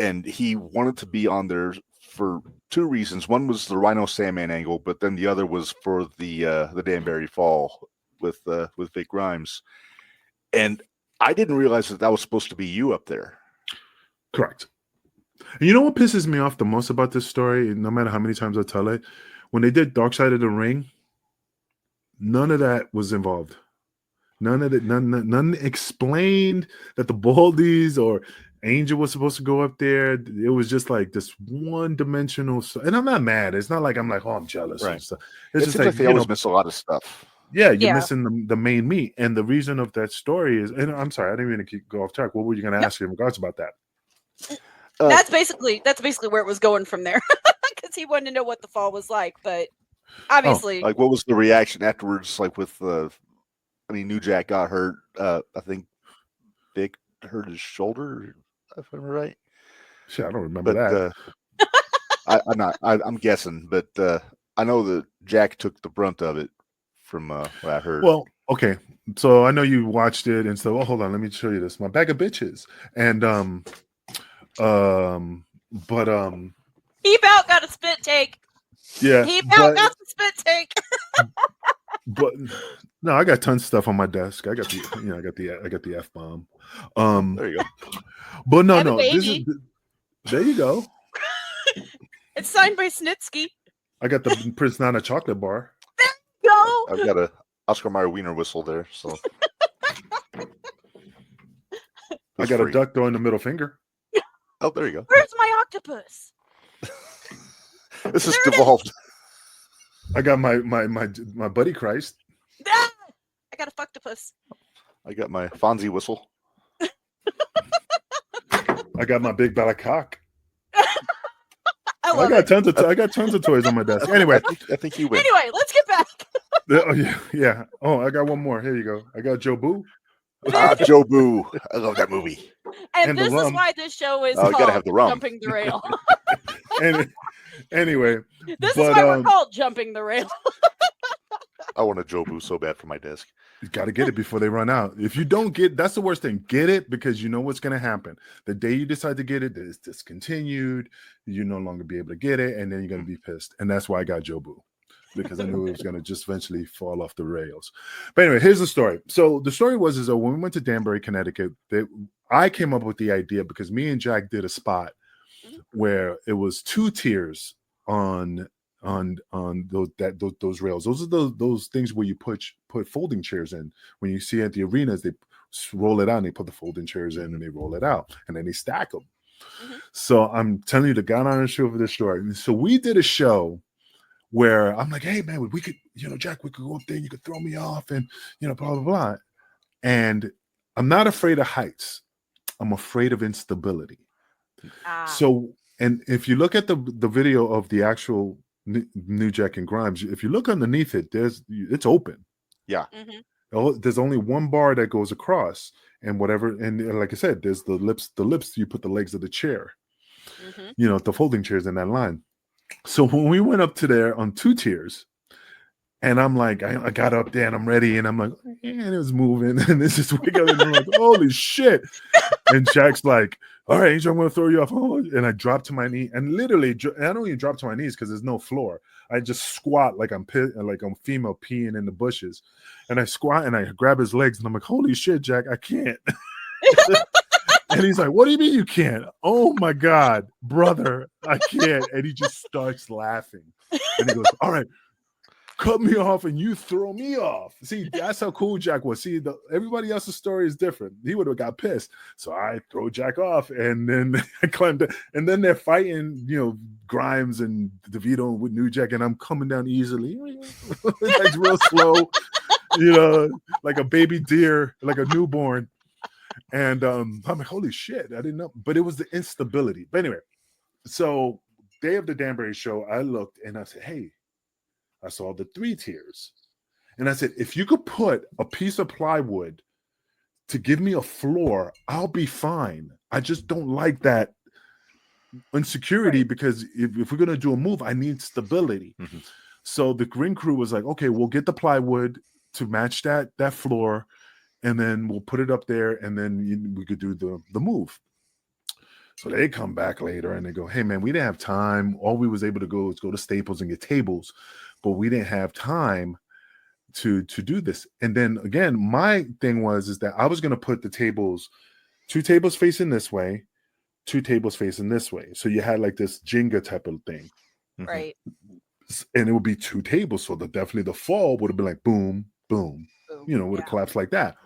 And he wanted to be on there for two reasons. One was the Rhino Sandman angle, but then the other was for the Danbury Fall with Vic Grimes. And I didn't realize that was supposed to be you up there. Correct. And you know what pisses me off the most about this story, no matter how many times I tell it? When they did Dark Side of the Ring, none of that was involved. None of it. None explained that the Baldies or Angel was supposed to go up there. It was just like this one-dimensional. And I'm not mad. It's not like I'm like, I'm jealous. Right. And stuff. It's just like they always miss a lot of stuff. Yeah, you're missing the main meat. And the reason of that story is, and I'm sorry, I didn't even go off track. What were you going to ask in regards about that? That's basically where it was going from there, because he wanted to know what the fall was like. But Obviously. Like, what was the reaction afterwards? Like with New Jack got hurt. I think Vic hurt his shoulder, if I'm right. Shit, I don't remember that. I'm guessing, but I know that Jack took the brunt of it from what I heard. Well, okay. So I know you watched it, and so hold on, let me show you this. My bag of bitches. And Heap Out got a spit take. Yeah. Heap Out got the spit take. But no, I got tons of stuff on my desk. I got the F-bomb. There you go. But no, there you go. It's signed by Snitsky. I got the Prince Nana chocolate bar. There you go. I've got a Oscar Mayer Wiener whistle there. So I got a duck throwing the middle finger. Oh, there you go. Where's my octopus? This is devolved. I got my buddy Christ. I got a fuctopus. I got my Fonzie whistle. I got my big ballycock. I got tons of toys on my desk. Anyway, I think you win. Anyway, let's get back. Oh yeah. Oh, I got one more. Here you go. I got Joe Boo. Joe Boo. I love that movie. And this is why this show is called gotta have the rum. Jumping the Rail. Anyway, this is why we're called Jumping the Rail. I want a Joe Boo so bad for my desk. You got to get it before they run out. If you don't get, that's the worst thing. Get it because you know what's going to happen. The day you decide to get it, it's discontinued. You no longer be able to get it, and then you're going to be pissed. And that's why I got Joe Boo, because I knew it was going to just eventually fall off the rails. But anyway, here's the story. So the story was that when we went to Danbury, Connecticut, I came up with the idea because me and Jack did a spot where it was 2 tiers on those rails. Those are those things where you put folding chairs in. When you see at the arenas, they roll it out and they put the folding chairs in and they roll it out and then they stack them. Mm-hmm. So I'm telling you, the God honor show for this story. And so we did a show where I'm like, hey man, we could, Jack, we could go up there and you could throw me off and blah blah blah. And I'm not afraid of heights. I'm afraid of instability. So, and if you look at the video of the actual New Jack and Grimes, if you look underneath it, it's open. Yeah. Mm-hmm. There's only one bar that goes across, and whatever. And like I said, there's the lips. You put the legs of the chair. Mm-hmm. The folding chairs in that line. So when we went up to there on 2 tiers, and I'm like, I got up there and I'm ready, and I'm like, and it was moving, and it's just wiggling, and I'm like, holy shit! And Jack's like, all right, Angel, I'm going to throw you off. And I dropped to my knee, and literally, I don't even drop to my knees because there's no floor. I just squat like I'm female peeing in the bushes, and I squat and I grab his legs, and I'm like, holy shit, Jack, I can't. And he's like, what do you mean you can't? Oh my God, brother, I can't. And he just starts laughing, and he goes, all right, cut me off and you throw me off. See, that's how cool Jack was. See, everybody else's story is different. He would have got pissed. So I throw Jack off, and then I climbed down, and then they're fighting, Grimes and DeVito with New Jack, and I'm coming down easily, like real slow, like a baby deer, like a newborn. And I'm like, holy shit, I didn't know. But it was the instability. But anyway, so day of the Danbury show, I looked and I said, hey, I saw the 3 tiers. And I said, if you could put a piece of plywood to give me a floor, I'll be fine. I just don't like that insecurity, because if we're going to do a move, I need stability. Mm-hmm. So the ring crew was like, okay, we'll get the plywood to match that floor, and then we'll put it up there, and then we could do the move. So they come back later and they go, hey man, we didn't have time. All we was able to go is go to Staples and get tables, but we didn't have time to do this. And then again, my thing is that I was going to put the tables, 2 tables facing this way, 2 tables facing this way. So you had like this Jenga type of thing. Right. And it would be 2 tables. So definitely the fall would have been like boom, boom, boom, would have collapsed like that.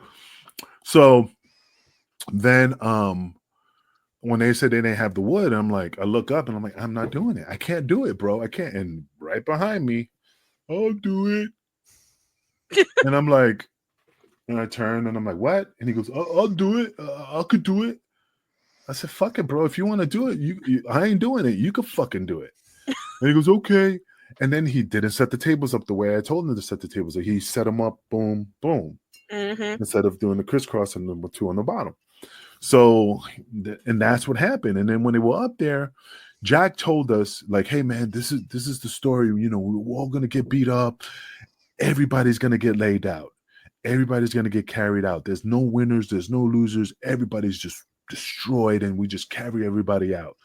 So then, when they said they didn't have the wood, I'm like, I look up and I'm like, I'm not doing it. I can't do it, bro. I can't. And right behind me, I'll do it. And I'm like, and I turn and I'm like, what? And he goes, I'll do it. I could do it. I said, fuck it, bro. If you want to do it, I ain't doing it. You could fucking do it. And he goes, okay. And then he didn't set the tables up the way I told him to set the tables. Like he set them up, boom, boom, instead of doing the crisscross and the two on the bottom. So, and that's what happened. And then when they were up there, Jack told us, like, hey man, this is the story. You know, we're all gonna get beat up. Everybody's gonna get laid out. Everybody's gonna get carried out. There's no winners, there's no losers. Everybody's just destroyed, and we just carry everybody out.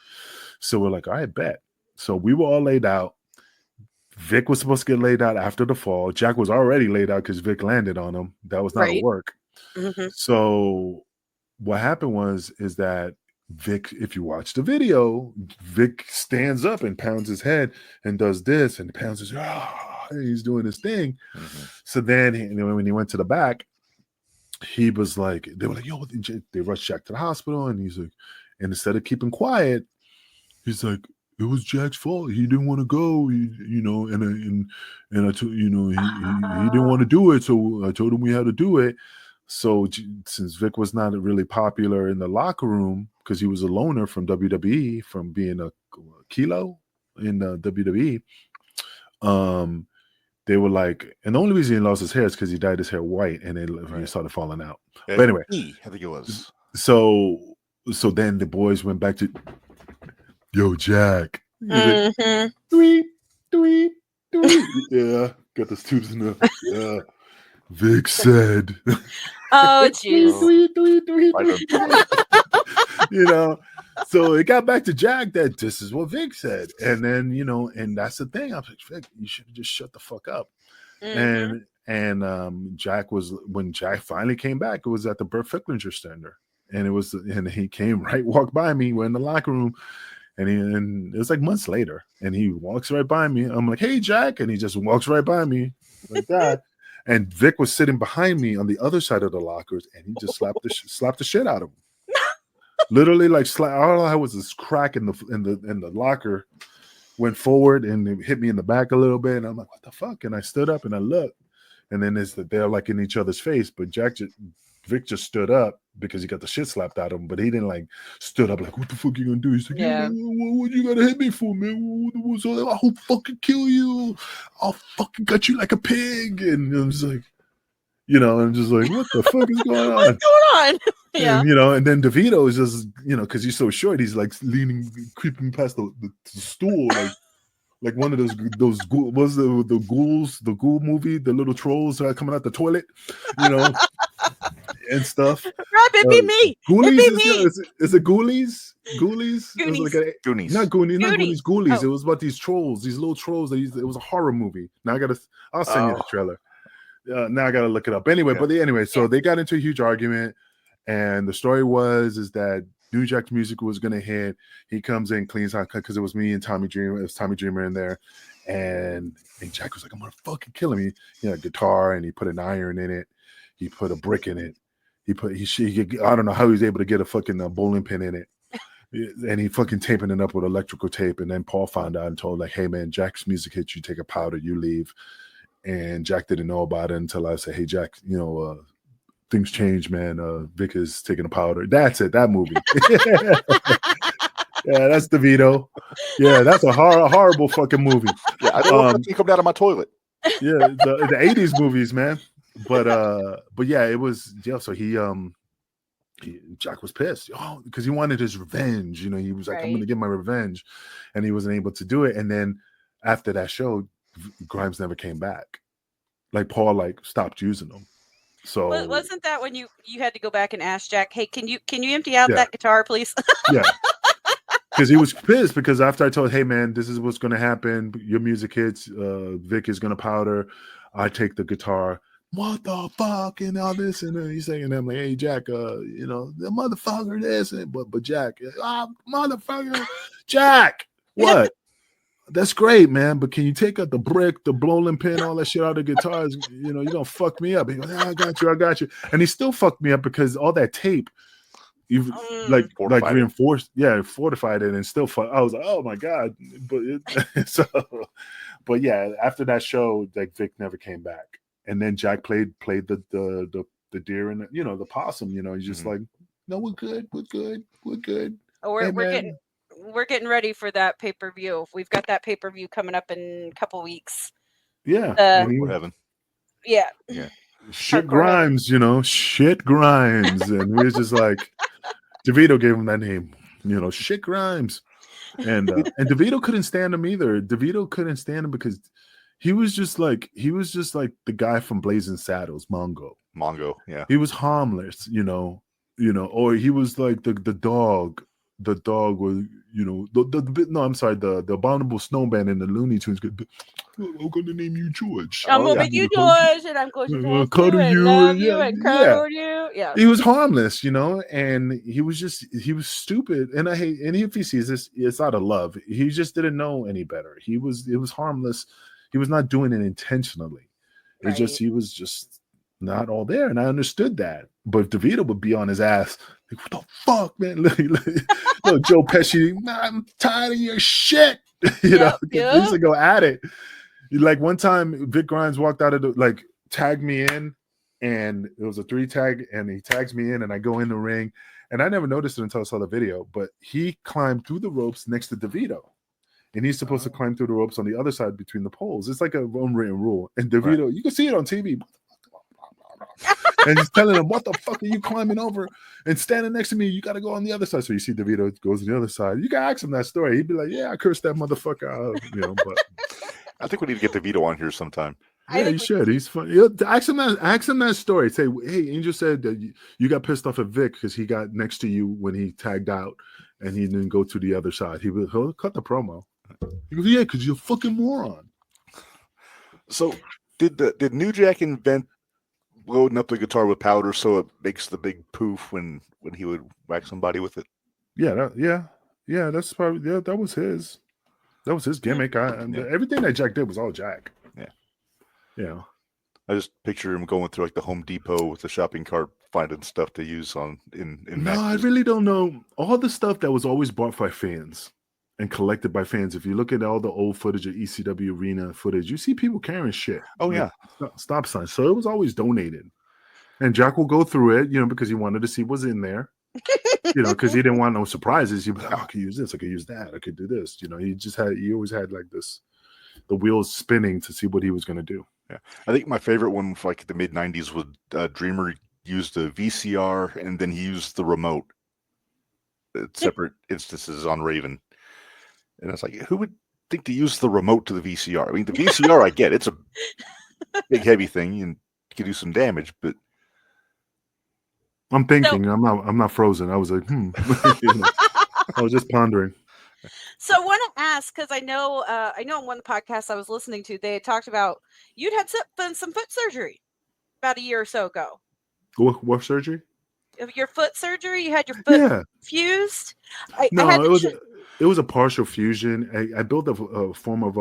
So we're like, all right, bet. So we were all laid out. Vic was supposed to get laid out after the fall. Jack was already laid out because Vic landed on him. That was not a work. So what happened is that Vic, if you watch the video, Vic stands up and pounds his head and does this and pounds his and he's doing his thing. So then when he went to the back, he was like, they were like, yo, they rushed Jack to the hospital, and he's like, and instead of keeping quiet, he's like, it was Jack's fault. He didn't want to go, and I told he didn't want to do it, so I told him we had to do it. So since Vic was not really popular in the locker room because he was a loner from WWE, from being a kilo in WWE, they were like, and the only reason he lost his hair is because he dyed his hair white, and he started falling out. But anyway, I think it was. So then the boys went back to, yo, Jack. Like, tweet. Yeah, got the tubes in the. Yeah, Vic said. Oh, jeez. You know, so it got back to Jack that this is what Vic said, and then and that's the thing. I was like, Vic, you should just shut the fuck up. And Jack was, when Jack finally came back, it was at the Burt Ficklinger Center, and he came walked by me. We're in the locker room. And it was like months later, and he walks right by me. I'm like, hey, Jack. And he just walks right by me like that. And Vic was sitting behind me on the other side of the lockers, and he just slapped the shit out of him. Literally, like, all I had was this crack in the locker, went forward, and it hit me in the back a little bit. And I'm like, what the fuck? And I stood up and I looked, and then they're like in each other's face. But Vic just stood up because he got the shit slapped out of him, but he didn't like stood up like, what the fuck you gonna do? He's like, yeah, what you gotta hit me for, man? I'll fucking kill you. I'll fucking cut you like a pig. And I'm just like, I'm just like, what the fuck is going on? What's going on? Yeah. And, and then DeVito is just, because he's so short, he's like creeping past the stool, like one of those was the ghouls, the ghoul movie, the little trolls coming out the toilet, and stuff. Rob, it'd be me. Ghoulies? Is it Ghoulies? Ghoulies? Goonies. Goonies. Not Goonies. Not Goonies. Ghoulies. Oh. It was about these trolls, these little trolls. It was a horror movie. Now I'll send you the trailer. Now I gotta look it up. Anyway, so they got into a huge argument, and the story is that New Jack's music was gonna hit. He comes in, cleans out, because it was me and Tommy Dreamer. It was Tommy Dreamer in there, and Jack was like, "I'm gonna fucking kill him." He had a guitar, and he put an iron in it. He put a brick in it. I don't know how he was able to get a fucking bowling pin in it, and he fucking taping it up with electrical tape. And then Paul found out and told, like, "Hey man, Jack's music hits. You take a powder, you leave." And Jack didn't know about it until I said, "Hey Jack, things change, man. Vic is taking a powder." That's it. That movie. Yeah, that's DeVito. Yeah, that's a horrible fucking movie. Yeah, I don't want to come out of my toilet. Yeah, the 80s movies, man. But yeah, it was, so Jack was pissed, because he wanted his revenge. He was like, I'm gonna get my revenge, and he wasn't able to do it. And then after that show, Grimes never came back. Like Paul stopped using them. So wasn't that when you had to go back and ask Jack, hey, can you empty out that guitar, please? Yeah. Because he was pissed, because after I told, hey man, this is what's gonna happen. Your music hits, Vic is gonna powder, I take the guitar. What the fuck, and all this, and he's saying, I'm like, hey Jack, the motherfucker this, but Jack, motherfucker, Jack, what? That's great, man, but can you take out the brick, the bowling pin, all that shit out of the guitars? You're gonna fuck me up. He goes, I got you, and he still fucked me up because all that tape, you've reinforced, fortified it, and still I was like, oh my god, but yeah, after that show, Vic never came back. And then Jack played the deer and the possum. He's just like, no, we're good. Oh, we're getting we're getting ready for that pay-per-view. We've got that pay-per-view coming up in a couple weeks. Yeah. We're heaven. Yeah. Shit Hardcore Grimes, Shit Grimes. And we was just like, DeVito gave him that name, Shit Grimes. And DeVito couldn't stand him either. DeVito couldn't stand him because he was just like the guy from Blazing Saddles, Mongo, yeah. He was harmless, or he was like the dog. The dog was, the Abominable Snowman in the Looney Tunes. I'm going to name you George. I'm going to make you George, and I'm going to cuddle you, love you, and cuddle you. Yeah. He was harmless, and he was stupid. And if he sees this, it's out of love. He just didn't know any better. It was harmless. He was not doing it intentionally. It's just, he was just not all there. And I understood that. But DeVito would be on his ass. Like, what the fuck, man? Look, Joe Pesci, I'm tired of your shit. He used to go at it. Like one time, Vic Grimes walked out of tagged me in, and it was a 3 tag, and he tags me in, and I go in the ring, and I never noticed it until I saw the video, but he climbed through the ropes next to DeVito, and he's supposed to climb through the ropes on the other side between the poles. It's like a unwritten rule, and DeVito, you can see it on TV. And he's telling him, what the fuck are you climbing over and standing next to me? You got to go on the other side. So you see DeVito goes on the other side. You can ask him that story. He'd be like, yeah, I cursed that motherfucker out. But I think we need to get DeVito on here sometime. Yeah, you should. He's fun. Ask him that story. Say, hey, Angel said that you got pissed off at Vic because he got next to you when he tagged out and he didn't go to the other side. He'll cut the promo. He goes, yeah, because you're a fucking moron. So did New Jack invent loading up the guitar with powder so it makes the big poof when he would whack somebody with it? Yeah, that's probably that was his gimmick. Everything that Jack did was all Jack. Yeah. I just picture him going through like the Home Depot with the shopping cart, finding stuff to use in No, matches. I really don't know. All the stuff that was always bought by fans and collected by fans. If you look at all the old footage of ECW arena footage, you see people carrying shit. Oh yeah, stop signs. So it was always donated, and Jack will go through it, because he wanted to see what's in there, because he didn't want no surprises. He'd be like, oh, I could use this, I could use that, I could do this. He always had like this, the wheels spinning to see what he was going to do. Yeah, I think my favorite one, for like the mid '90s, was Dreamer used a VCR and then he used the remote. Separate instances on Raven. And it's like, who would think to use the remote to the VCR? I mean, the VCR, I get it's a big, heavy thing and could do some damage, but I'm thinking, I'm not frozen. I was like, I was just pondering. So I want to ask, because I know on one of the podcasts I was listening to, they had talked about you'd had some foot surgery about a year or so ago. What surgery? Your foot surgery? You had your foot fused? It was a partial fusion. I built a form of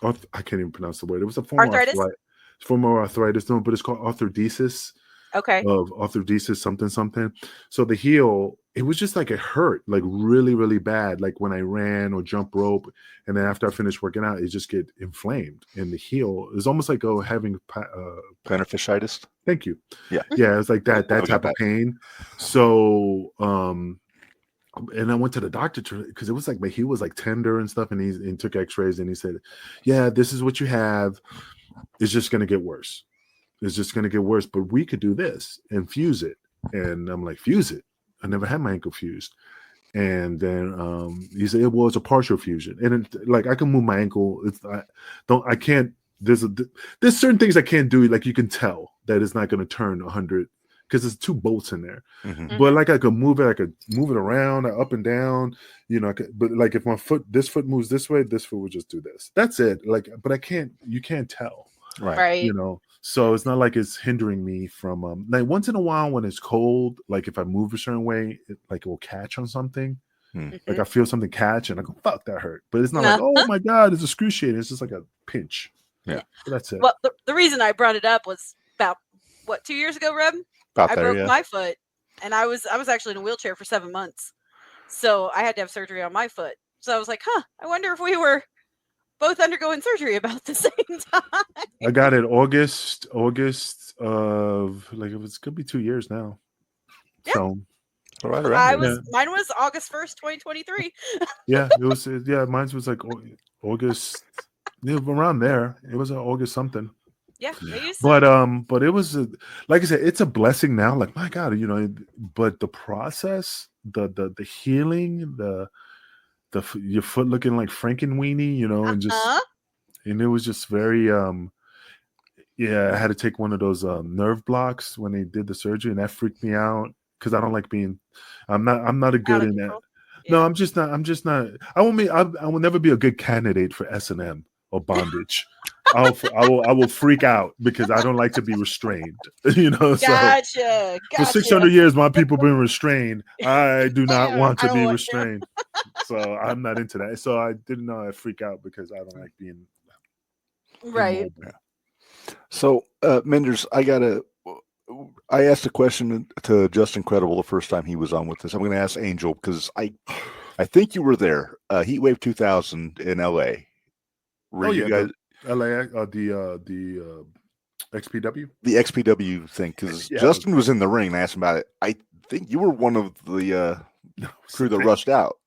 I can't even pronounce the word. It was a form of arthritis, no, but it's called arthrodesis. Okay. Of arthrodesis, something. So the heel, it was just like it hurt, like really, really bad. Like when I ran or jump rope, and then after I finished working out, it just get inflamed. And the heel is almost like having plantar fasciitis. Thank you. Yeah, it's like that type of pain. So, and I went to the doctor because it was like my heel was like tender and stuff, and he took X-rays and he said, "Yeah, this is what you have. It's just gonna get worse. It's just gonna get worse. But we could do this and fuse it." And I'm like, "Fuse it? I never had my ankle fused." And then he said, "Well, it's a partial fusion, and like I can move my ankle. I can't. There's certain things I can't do. Like you can tell that it's not gonna turn 100." Because there's 2 bolts in there, but like I could move it around, up and down, but like if this foot moves this way, this foot would just do this. That's it. Like, but you can't tell, right? So it's not like it's hindering me from like once in a while when it's cold, like if I move a certain way, it will catch on something. Like I feel something catch and I go, fuck, that hurt. But it's not like, oh my God, it's excruciating. It's just like a pinch. Yeah, so that's it. Well, the reason I brought it up was about 2 years ago, Reb? I broke my foot, and I was actually in a wheelchair for 7 months, so I had to have surgery on my foot. So I was like, I wonder if we were both undergoing surgery about the same time. I got it August of like it could be 2 years now. Yeah. So Right Mine was August 1st, 2023. Yeah, it was. Yeah, mine was like August, around there. It was August something. Yeah, but it was like I said, it's a blessing now. Like my God, but the process, the healing, your foot looking like Frankenweenie, and it was just very I had to take one of those nerve blocks when they did the surgery, and that freaked me out because I don't like being. I'm not a good in that. Yeah. No, I'm just not. I will never be a good candidate for S&M or bondage. I will freak out because I don't like to be restrained. Gotcha. So for 600 years, my people been restrained. I do not want to be restrained. So I'm not into that. So I didn't know I'd freak out because I don't like being right. So Minderz, I asked a question to Justin Credible the first time he was on with us. I'm going to ask Angel because I think you were there. Heatwave 2000 in LA. You guys? LA, the XPW? The XPW thing, because Justin was in the ring and I asked him about it. I think you were one of the crew that rushed out.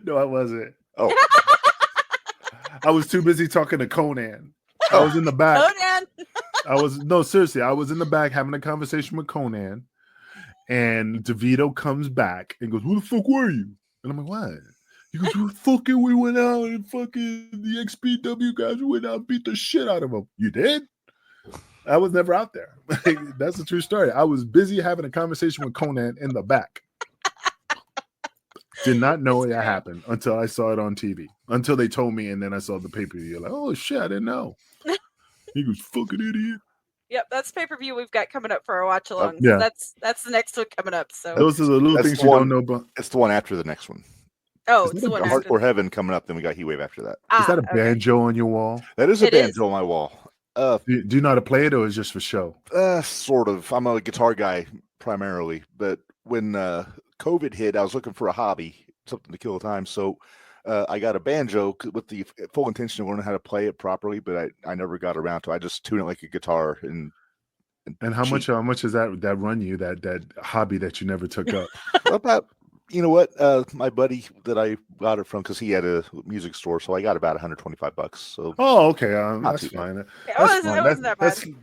No, I wasn't. Oh. I was too busy talking to Conan. I was in the back. Conan! Seriously, I was in the back having a conversation with Conan, and DeVito comes back and goes, "Who the fuck were you?" And I'm like, "What?" He goes, we went out and fucking the XPW guys went out and beat the shit out of them. You did? I was never out there. That's a true story. I was busy having a conversation with Conan in the back. Did not know it happened until I saw it on TV. Until they told me, and then I saw the pay-per-view. Like, oh shit, I didn't know. He goes, fucking idiot. Yep, that's pay-per-view we've got coming up for our watch along. So that's the next one coming up. So those are the little things you don't know about. It's the one after the next one. Oh, it's the one after Hardcore Heaven coming up. Then we got Heatwave after that. Is that a banjo on your wall? That is a banjo on my wall. Do you know how to play it, or is it just for show? Sort of. I'm a guitar guy primarily, but when COVID hit, I was looking for a hobby, something to kill the time. So I got a banjo with the full intention of learning how to play it properly, but I never got around to it. I just tune it like a guitar. And how much does that run you, that hobby that you never took up? About, you know what, my buddy that I got it from, because he had a music store, so I got about $125. So okay, that's fine.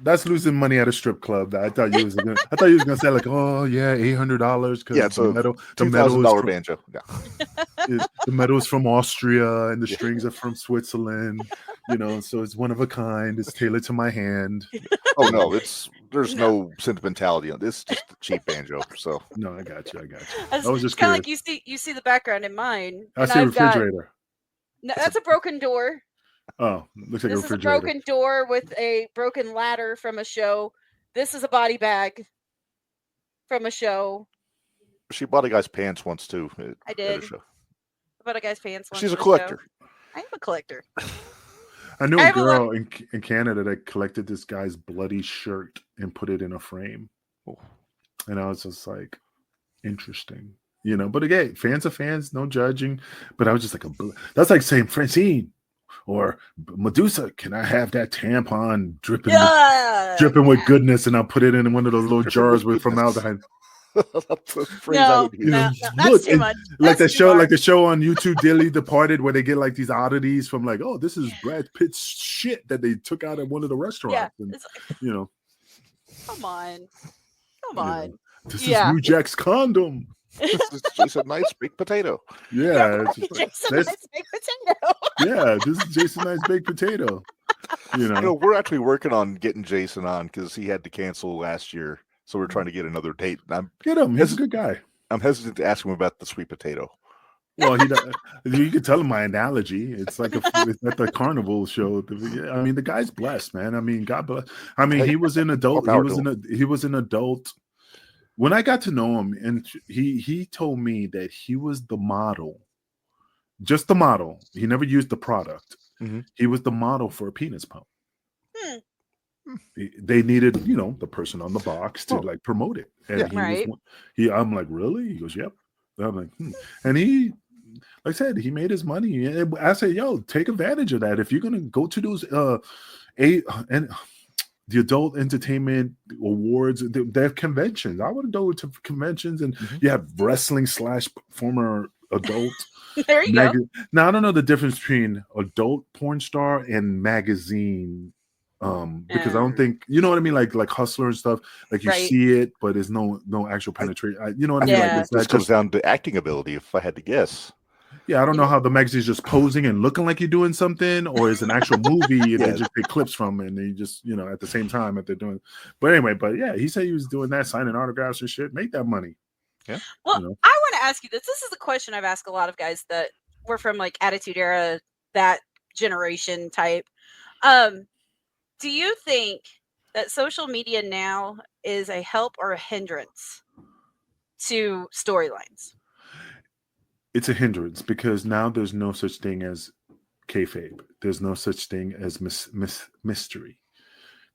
That's losing money at a strip club. I thought you was gonna say like, oh yeah, $800 because the metal, $2,000 banjo. Yeah. The metal is from Austria and the strings are from Switzerland. So it's one of a kind. It's tailored to my hand. Oh no, there's no sentimentality on this. Just a cheap banjo. So no, I got you. I was just kind of like you see the background in mine. I see a refrigerator. No, that's a broken door. Oh, looks like this a refrigerator. This is a broken door with a broken ladder from a show. This is a body bag from a show. She bought a guy's pants once too. I did. I bought a guy's pants once. She's a collector. I am a collector. I knew a girl in Canada that collected this guy's bloody shirt and put it in a frame. Oh. And I was just like, interesting. But again, fans are fans, no judging. But I was just like, that's like saying, Francine or Medusa, can I have that tampon dripping with goodness? And I'll put it in one of those little jars with formaldehyde. That's too much. Like the show on YouTube, Daily Departed, where they get like these oddities from like, oh, this is Brad Pitt's shit that they took out at one of the restaurants. Yeah, and, come on. This is New Jack's condom. This is Jason Knight's baked potato. Yeah, Jason Knight's baked potato. Yeah, this is Jason Knight's baked potato. We're actually working on getting Jason on because he had to cancel last year. So we're trying to get another date. Get him. He's a good guy. I'm hesitant to ask him about the sweet potato. Well, you can tell him my analogy. It's like it's at the carnival show. I mean, the guy's blessed, man. I mean, God bless. I mean, he was an adult. He was an adult. When I got to know him, and he told me that he was the model, just the model. He never used the product. Mm-hmm. He was the model for a penis pump. They needed, the person on the box to like promote it. And I'm like, really? He goes, yep. I'm like, And he, like I said, he made his money. And I said, yo, take advantage of that. If you're gonna go to those the adult entertainment awards. They have conventions. I would go to conventions, and you have wrestling / former adult. There you go. Now I don't know the difference between adult porn star and magazine. Because I don't think, you know what I mean, like Hustler and stuff, like you see it, but there's no actual penetration. You know what I mean? Yeah. Like this comes down to acting ability, if I had to guess. Yeah, I don't know how the magazine's just posing and looking like you're doing something, or it's an actual movie and they just take clips from it and they just, at the same time that they're doing. But anyway, yeah, he said he was doing that, signing autographs and shit. Make that money. Yeah. Well, I want to ask you this. This is a question I've asked a lot of guys that were from like Attitude Era, that generation type. Do you think that social media now is a help or a hindrance to storylines? It's a hindrance because now there's no such thing as kayfabe. There's no such thing as mystery.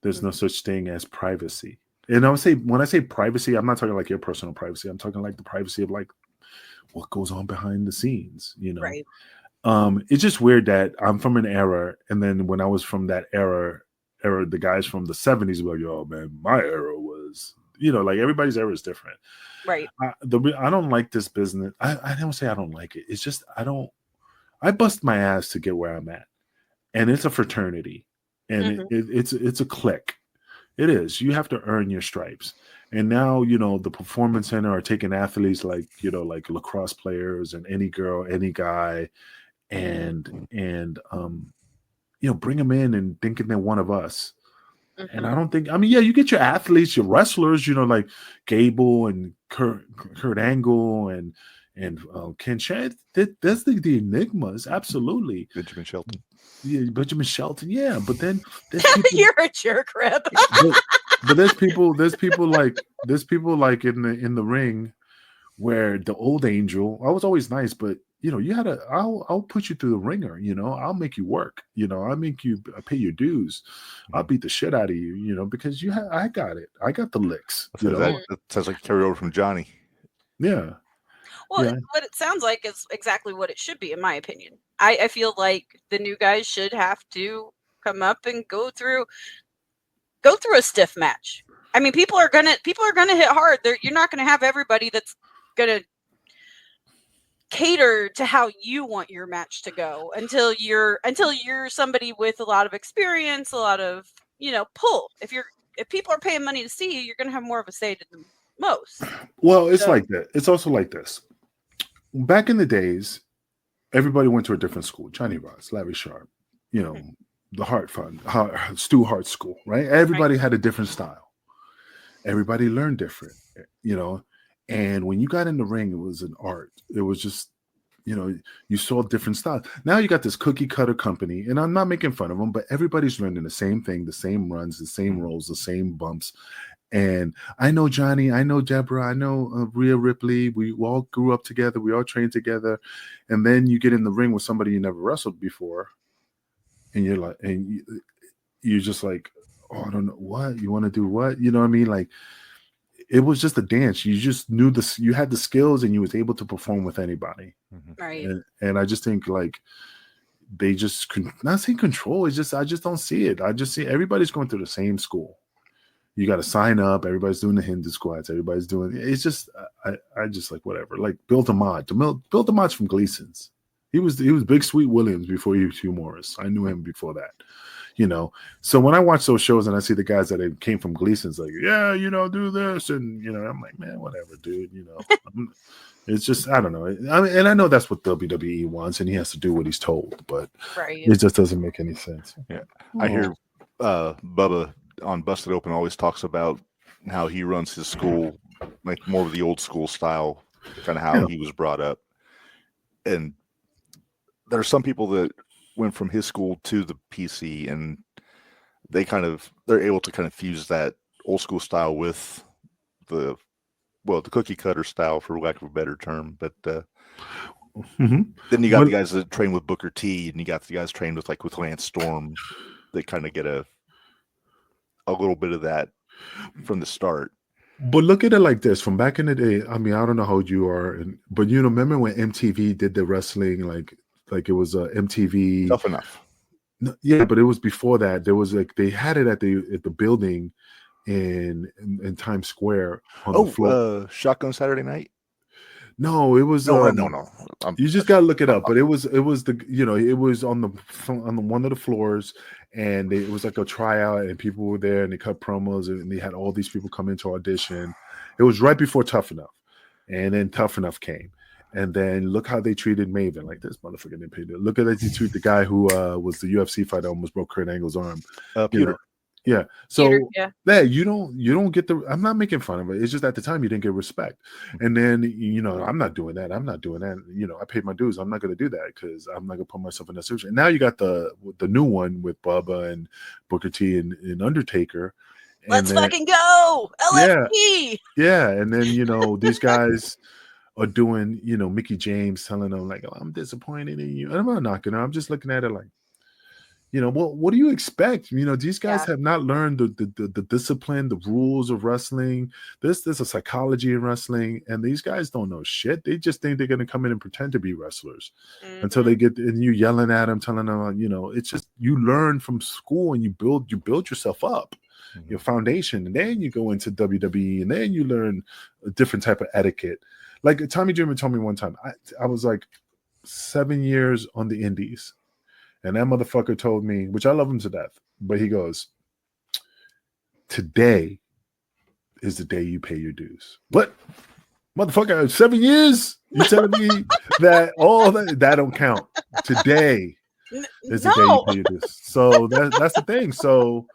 There's no such thing as privacy. And I would say, when I say privacy, I'm not talking like your personal privacy. I'm talking like the privacy of like what goes on behind the scenes, Right. It's just weird that I'm from an era, and then when I was from that era, the guys from the 70s were like, "Yo, man, my era was," like everybody's era is different. Right. I don't like this business. I don't say I don't like it. It's just I bust my ass to get where I'm at, and it's a fraternity, and it's a clique. It is. You have to earn your stripes. And now, the Performance Center are taking athletes like, like lacrosse players and any girl, any guy, and bring them in and thinking they're one of us. And I don't think, you get your athletes, your wrestlers, like Gable and Kurt Angle and Ken Shan. That's the enigmas. Absolutely. Benjamin Shelton. Yeah, Benjamin Shelton. Yeah. But then you're a jerk, Reb. but there's people like in the ring where the old Angel, I was always nice, but you had I'll put you through the ringer, I'll make you work, I pay your dues. I'll beat the shit out of you, because I got it. I got the licks. That sounds like carryover from Johnny. Yeah. Well, what it sounds like is exactly what it should be, in my opinion. I feel like the new guys should have to come up and go through a stiff match. I mean, people are gonna hit hard. You're not gonna have everybody that's gonna cater to how you want your match to go until you're somebody with a lot of experience, a lot of pull. If people are paying money to see you, you're gonna have more of a say to them most. Well, it's like that. It's also like this. Back in the days, everybody went to a different school. Johnny Ross, Larry Sharp, the Hart Fund, Stu Hart School, right? Everybody had a different style. Everybody learned different, And when you got in the ring, it was an art. It was just, you saw different styles. Now you got this cookie cutter company, and I'm not making fun of them, but everybody's learning the same thing, the same runs, the same rolls, the same bumps. And I know Johnny, I know Deborah, I know Rhea Ripley. We all grew up together. We all trained together. And then you get in the ring with somebody you never wrestled before. And you're like, you're just like, oh, I don't know what you want to do. What, you know what I mean? Like, it was just a dance. You just knew you had the skills and you was able to perform with anybody. Right. And I just think like they just not saying control. It's just, I just don't see it. I just see everybody's going through the same school. You got to sign up. Everybody's doing the Hindu squats. Everybody's doing, it's just, I just like whatever, like Bill DeMott's from Gleason's. He was Big Sweet Williams before he was Hugh Morris. I knew him before that. So when I watch those shows and I see the guys that came from Gleason's, like, yeah, do this. And, I'm like, man, whatever, dude, it's just, I don't know. I mean, and I know that's what WWE wants and he has to do what he's told, but it just doesn't make any sense. Yeah. I hear Bubba on Busted Open always talks about how he runs his school, like more of the old school style, kind of how he was brought up. And there are some people that went from his school to the PC and they're able to kind of fuse that old school style with the cookie cutter style, for lack of a better term. But then you got the guys that train with Booker T, and you got the guys trained with Lance Storm. They kind of get a little bit of that from the start. But look at it like this: from back in the day. I mean, I don't know how old you are, but remember when MTV did the wrestling, like it was MTV Tough Enough. No, yeah, but it was before that. There was like they had it at the building in Times Square on the floor. Shotgun Saturday Night. No, it was No. You just gotta look it up. But it was the it was on the one of the floors, and it was like a tryout, and people were there, and they cut promos, and they had all these people come in to audition. It was right before Tough Enough, and then Tough Enough came, and then look how they treated Maven. Like, this motherfucker didn't pay it. Look at how they treat the guy who was the UFC fighter, almost broke Kurt Angle's arm. Peter. Yeah. So Peter, you don't get the. I'm not making fun of it. It's just at the time you didn't get respect, and then I'm not doing that. I paid my dues. I'm not going to do that because I'm not going to put myself in that situation. And now you got the new one with Bubba and Booker T and Undertaker. Let's fucking go, LFP. Yeah, and then these guys are doing Mickey James telling them like, oh, I'm disappointed in you. And I'm not knocking her. I'm just looking at it like. What do you expect? These guys have not learned the discipline, the rules of wrestling. There's a psychology in wrestling, and these guys don't know shit. They just think they're going to come in and pretend to be wrestlers until they get, and you yelling at them, telling them, it's just, you learn from school and you build yourself up, your foundation, and then you go into WWE, and then you learn a different type of etiquette. Like Tommy Dreamer told me one time, I was like 7 years on the indies. And that motherfucker told me, which I love him to death, but he goes, today is the day you pay your dues. What? Motherfucker, 7 years? You telling me that all that don't count? Today is the day you pay your dues. So that's the thing. So,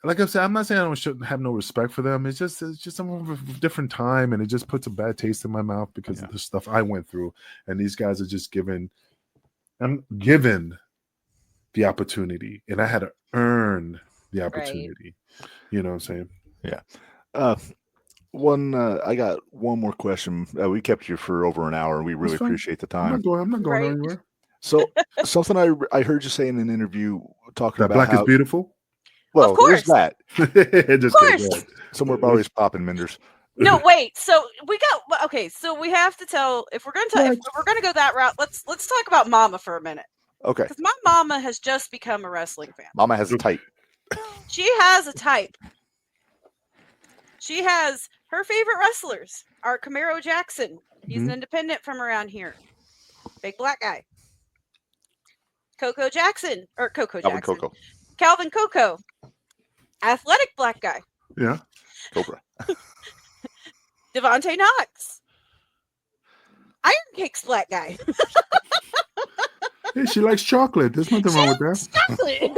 like I said, I'm not saying I shouldn't have no respect for them. It's just a different time, and it just puts a bad taste in my mouth because of the stuff I went through. And these guys are just I'm given the opportunity, and I had to earn the opportunity. Right. You know what I'm saying? Yeah. I got one more question. We kept you for over an hour, and we really appreciate the time. I'm not going anywhere. So something I heard you say in an interview talking about black is beautiful. Well, of course. There's that. Just of course. Somewhere always popping Minderz. No, wait. So so we have to tell if we're going to go that route. Let's talk about Mama for a minute. Okay. Because my mama has just become a wrestling fan. Mama has a type. She has a type. She has her favorite wrestlers are Camaro Jackson. He's an independent from around here. Big black guy. Calvin Jackson. Calvin Coco. Athletic black guy. Yeah. Cobra. Devontae Knox. Iron Cake's black guy. Hey, she likes chocolate. There's nothing wrong with that. Chocolate.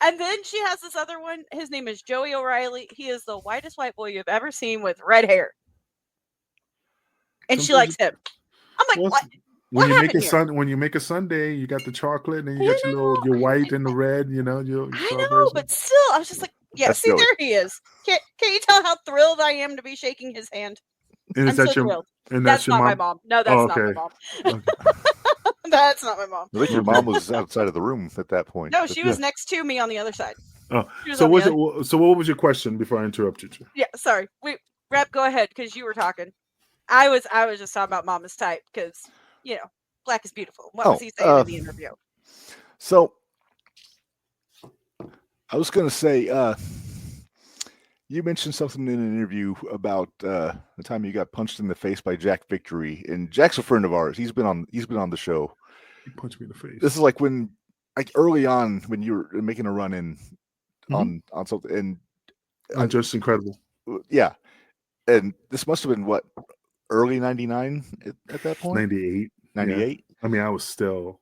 And then she has this other one. His name is Joey O'Reilly. He is the whitest white boy you've ever seen with red hair. And she likes him. I'm like, what? When you make a sundae, you got the chocolate, and you got your white and the red. I know, but still, I was just like, yeah. See, there he is. Can you tell how thrilled I am to be shaking his hand? And I'm so thrilled. That's not my mom. No, that's not my mom. Okay. That's not my mom. I think your mom was outside of the room at that point. No, she was next to me on the other side. Oh, so what was your question before I interrupted you? Yeah, sorry. Rep, go ahead because you were talking. I was just talking about Mama's type because black is beautiful. What was he saying in the interview? So I was going to say, you mentioned something in an interview about the time you got punched in the face by Jack Victory, and Jack's a friend of ours. He's been on the show. He punched me in the face. This is like early on when you were making a run in on something, and I'm just incredible. Yeah, and this must have been what, early '99 at that point. 98. Yeah. I mean, I was the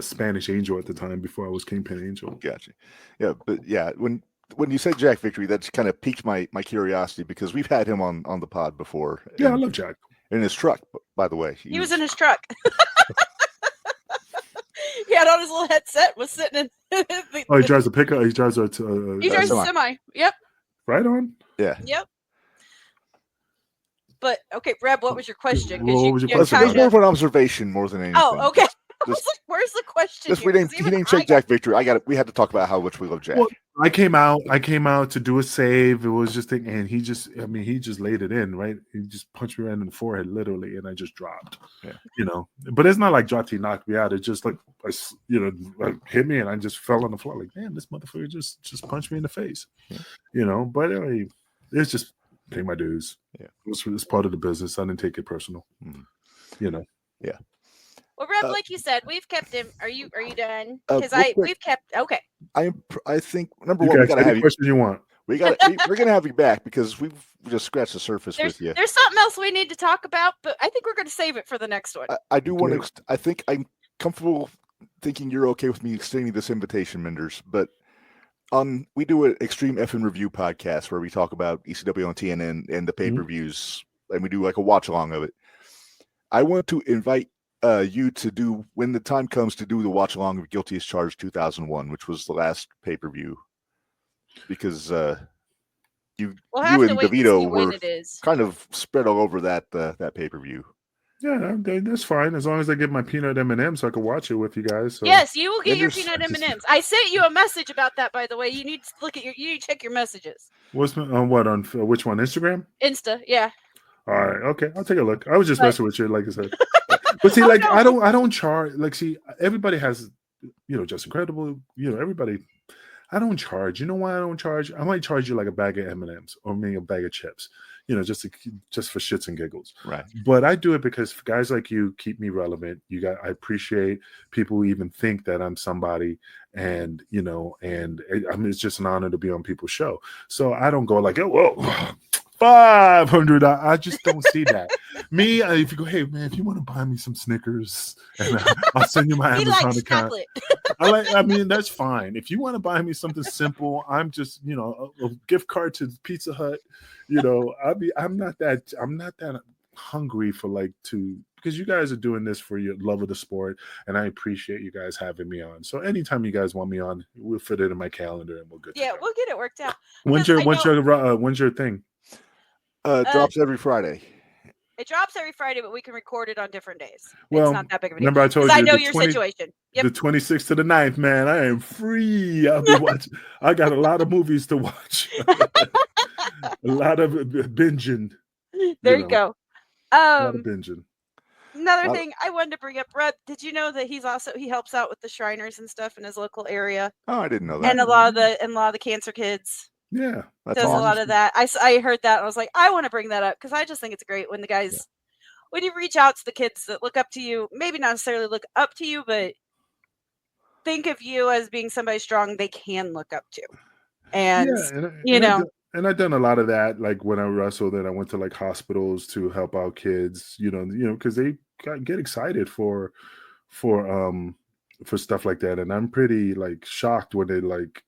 Spanish Angel at the time before I was Kingpin Angel. Gotcha. Yeah, but yeah, when you said Jack Victory, that's kind of piqued my curiosity because we've had him on the pod before. Yeah, I love Jack. In his truck, by the way. He was in his truck. He had on his little headset, was sitting in. He drives a pickup. He drives a semi. Yep. Right on. Yeah. Yep. But okay, Reb, what was your question? What was your question? It was more of an observation more than anything. Oh, okay. was like, "Where's the question?" He didn't check Jack Victory. We had to talk about how much we love Jack. Well, I came out to do a save. It was just and he just laid it in, right? He just punched me right in the forehead, literally, and I just dropped. Yeah. But it's not like Jati knocked me out. It just like hit me and I just fell on the floor. Like, damn, this motherfucker just punched me in the face. Yeah. But anyway, it's just pay my dues. Yeah, it's part of the business. I didn't take it personal. Yeah. Well, Reb, like you said, we've kept him. Are you done? Because we've kept. Okay. I think number one, we gotta have you. Question you want? We're gonna have you back because we've just scratched the surface with you. There's something else we need to talk about, but I think we're going to save it for the next one. I do want to. I think I'm comfortable thinking you're okay with me extending this invitation, Minderz. But we do an Extreme F&N Review podcast where we talk about ECW on TNN and the pay-per-views, and we do like a watch along of it. I want to invite you to do, when the time comes, to do the watch along of Guilty as Charged 2001, which was the last pay-per-view, because you and DeVito were kind of spread all over that pay-per-view. Yeah, that's fine, as long as I get my peanut M&M so I can watch it with you guys. So. Yes, you will get your peanut M&Ms. I sent you a message about that, by the way. You need to check your messages. What's on what, on which one? Instagram? Insta, yeah. All right, okay, I'll take a look. I was just messing with you, like I said. But see, like, I don't charge. Like, see, everybody has, Just Incredible. Everybody. I don't charge. You know why I don't charge? I might charge you like a bag of M&Ms or maybe a bag of chips. Just for shits and giggles. Right. But I do it because guys like you keep me relevant. I appreciate people who even think that I'm somebody, and it's just an honor to be on people's show. So I don't go like, oh, whoa. 500. I just don't see that. Me, if you go, hey man, if you want to buy me some Snickers, and I'll send you my Amazon account. That's fine. If you want to buy me something simple, I'm just, a gift card to Pizza Hut. I'm not that hungry for because you guys are doing this for your love of the sport, and I appreciate you guys having me on. So anytime you guys want me on, we'll fit it in my calendar and we'll get. Yeah, we'll get it worked out. When's your thing? Drops every Friday. It drops every Friday, but we can record it on different days. Well, it's not that big of a deal. Remember I told you. I know your situation. Yep. The 26th to the 9th, man. I am free. I'll be watching. I got a lot of movies to watch. A lot of binging. There you go. A lot of binging. Another thing I wanted to bring up, Reb, did you know that he helps out with the Shriners and stuff in his local area? Oh, I didn't know that. And a lot of the cancer kids. Yeah, does awesome. A lot of that. I heard that and I was like, I want to bring that up because I just think it's great when the guys, when you reach out to the kids that look up to you, maybe not necessarily look up to you, but think of you as being somebody strong they can look up to. And, and I've done a lot of that. Like when I wrestled, and I went to like hospitals to help out kids, because they get excited for stuff like that. And I'm pretty like shocked when they like,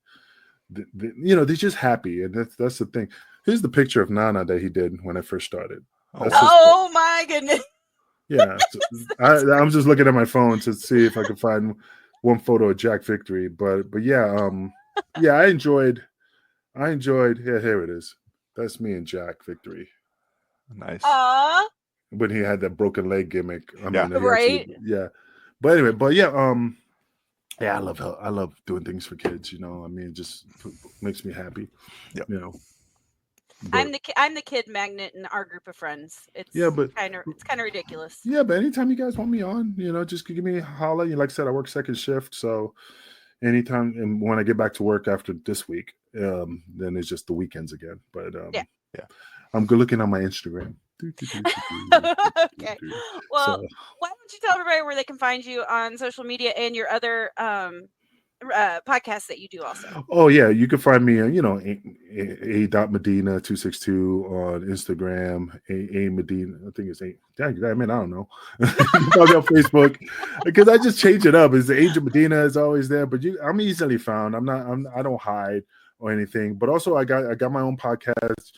they're just happy, and that's the thing. Here's the picture of Nana that he did when I first started. Oh my goodness! Yeah, so I'm just looking at my phone to see if I can find one photo of Jack Victory. But yeah, I enjoyed. Yeah, here it is. That's me and Jack Victory. Nice. When he had that broken leg gimmick. Right. But anyway, yeah, I love doing things for kids. It just makes me happy. Yep. I'm the kid magnet in our group of friends. It's kind of ridiculous. Yeah, but anytime you guys want me on, just give me a holla. Like I said, I work second shift, so anytime, and when I get back to work after this week, then it's just the weekends again. But I'm good looking on my Instagram. Okay. Well, why don't you tell everybody where they can find you on social media and your other podcasts that you do also? Oh yeah, you can find me a.medina 262 on Instagram. A Medina, I think it's a. I don't know. Probably on Facebook because I just change it up. It's the Age of Medina is always there, but I'm easily found. I don't hide or anything. But also I got my own podcast.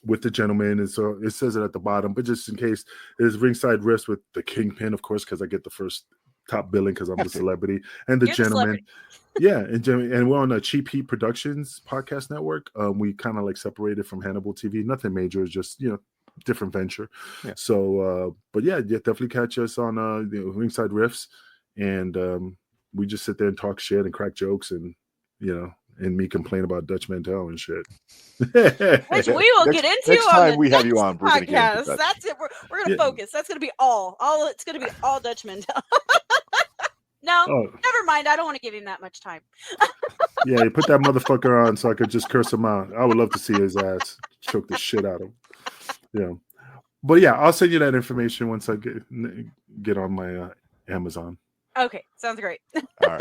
With the gentleman, and so it says it at the bottom, but just in case, is Ringside Risk with the Kingpin, of course, because I get the first top billing because I'm the celebrity, and the gentleman, and we're on a Cheap Heat Productions podcast network. We kind of like separated from Hannibal TV, nothing major, it's just different venture. Yeah. So, but yeah, definitely catch us on Ringside Riffs, and we just sit there and talk shit and crack jokes, and and me complain about Dutch Mantel and shit. Which we will get into next on time the we have you next on. We're going to get into podcast. Dutch. That's it. We're going to focus. That's going to be all. It's going to be all Dutch Mantel. No, never mind. I don't want to give him that much time. Yeah, you put that motherfucker on so I could just curse him out. I would love to see his ass choke the shit out of him. Yeah, but yeah, I'll send you that information once I get on my Amazon. Okay, sounds great. All right.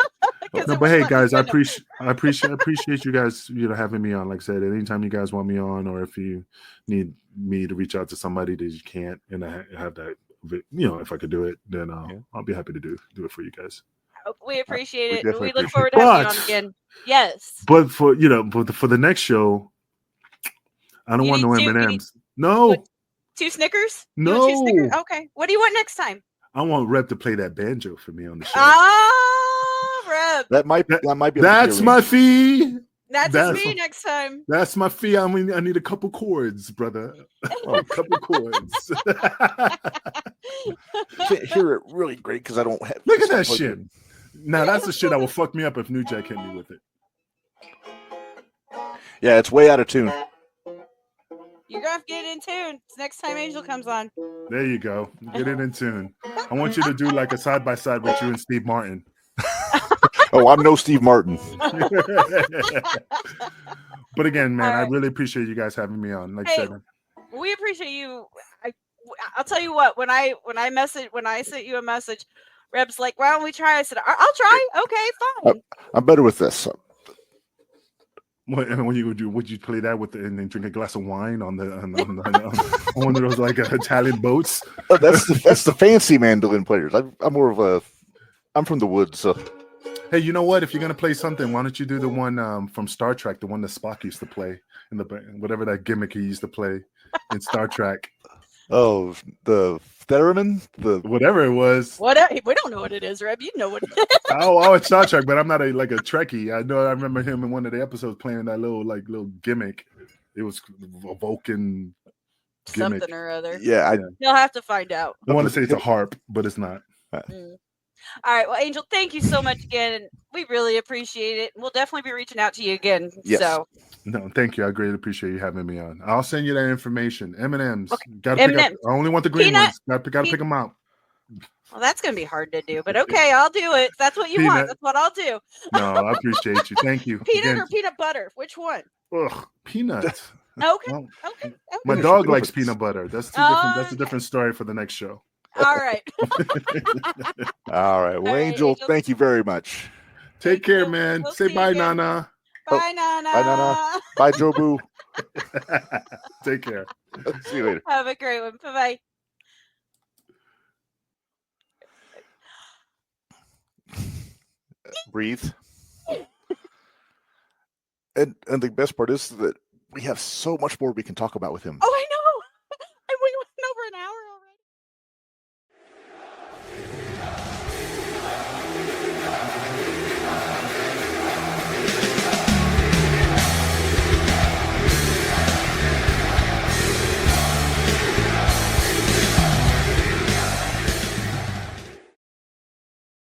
No, but hey, guys, I appreciate you guys, having me on. Like I said, anytime you guys want me on, or if you need me to reach out to somebody that you can't, and I have that, if I could do it, then I'll be happy to do it for you guys. We appreciate it. We definitely look forward to having you on again. Yes. But for the next show, I don't want no M&Ms. No. What, 2 Snickers? No. 2 Snickers? Okay. What do you want next time? I want Reb to play that banjo for me on the show. Reb. That might be. That's my fee. That's his fee next time. That's my fee. I mean, I need a couple chords, brother. A couple chords. Can't hear it really great because I don't have. Look at that shit. Now that's the shit that will fuck me up if New Jack hit me with it. Yeah, it's way out of tune. You're gonna have to get it in tune. It's next time Angel comes on. There you go. Get it in tune. I want you to do like a side by side with you and Steve Martin. Oh, I'm no Steve Martin. But again, man, I really appreciate you guys having me on. Like I said, we appreciate you. I'll tell you what. When I sent you a message, Reb's like, "Why don't we try?" I said, "I'll try." Okay, fine. I'm better with this. What, and when you would you play that and then drink a glass of wine on one of those like Italian boats? Oh, that's the fancy mandolin players. I'm more of I'm from the woods. So. Hey, you know what? If you're gonna play something, why don't you do the one from Star Trek, the one that Spock used to play in whatever that gimmick he used to play in Star Trek? Oh, the theremin, whatever it was. Whatever. We don't know what it is, Reb. You know what it is. Oh, it's Star Trek, but I'm not a Trekkie. I remember him in one of the episodes playing that little gimmick. It was a Vulcan gimmick. Something or other. Yeah, you'll have to find out. I want to say it's a harp, but it's not. All right. Well, Angel, thank you so much again. And we really appreciate it. We'll definitely be reaching out to you again. Yes. So. No, thank you. I greatly appreciate you having me on. I'll send you that information. M&Ms. Okay. Gotta pick up. I only want the green ones. Gotta pick them out. Well, that's going to be hard to do, but okay, I'll do it. That's what you want. That's what I'll do. No, I appreciate you. Thank you. Peanut or peanut butter? Which one? Ugh, peanut. Okay. Well, okay. My dog likes peanut butter. That's too different. That's a different story for the next show. All right. All right. Well, Angel, thank you very much. Take care, man. Say bye, Nana. Bye, Nana. Bye, Nana. Bye, Jobu. Take care. See you later. Have a great one. Bye-bye. Breathe. And the best part is that we have so much more we can talk about with him. Oh,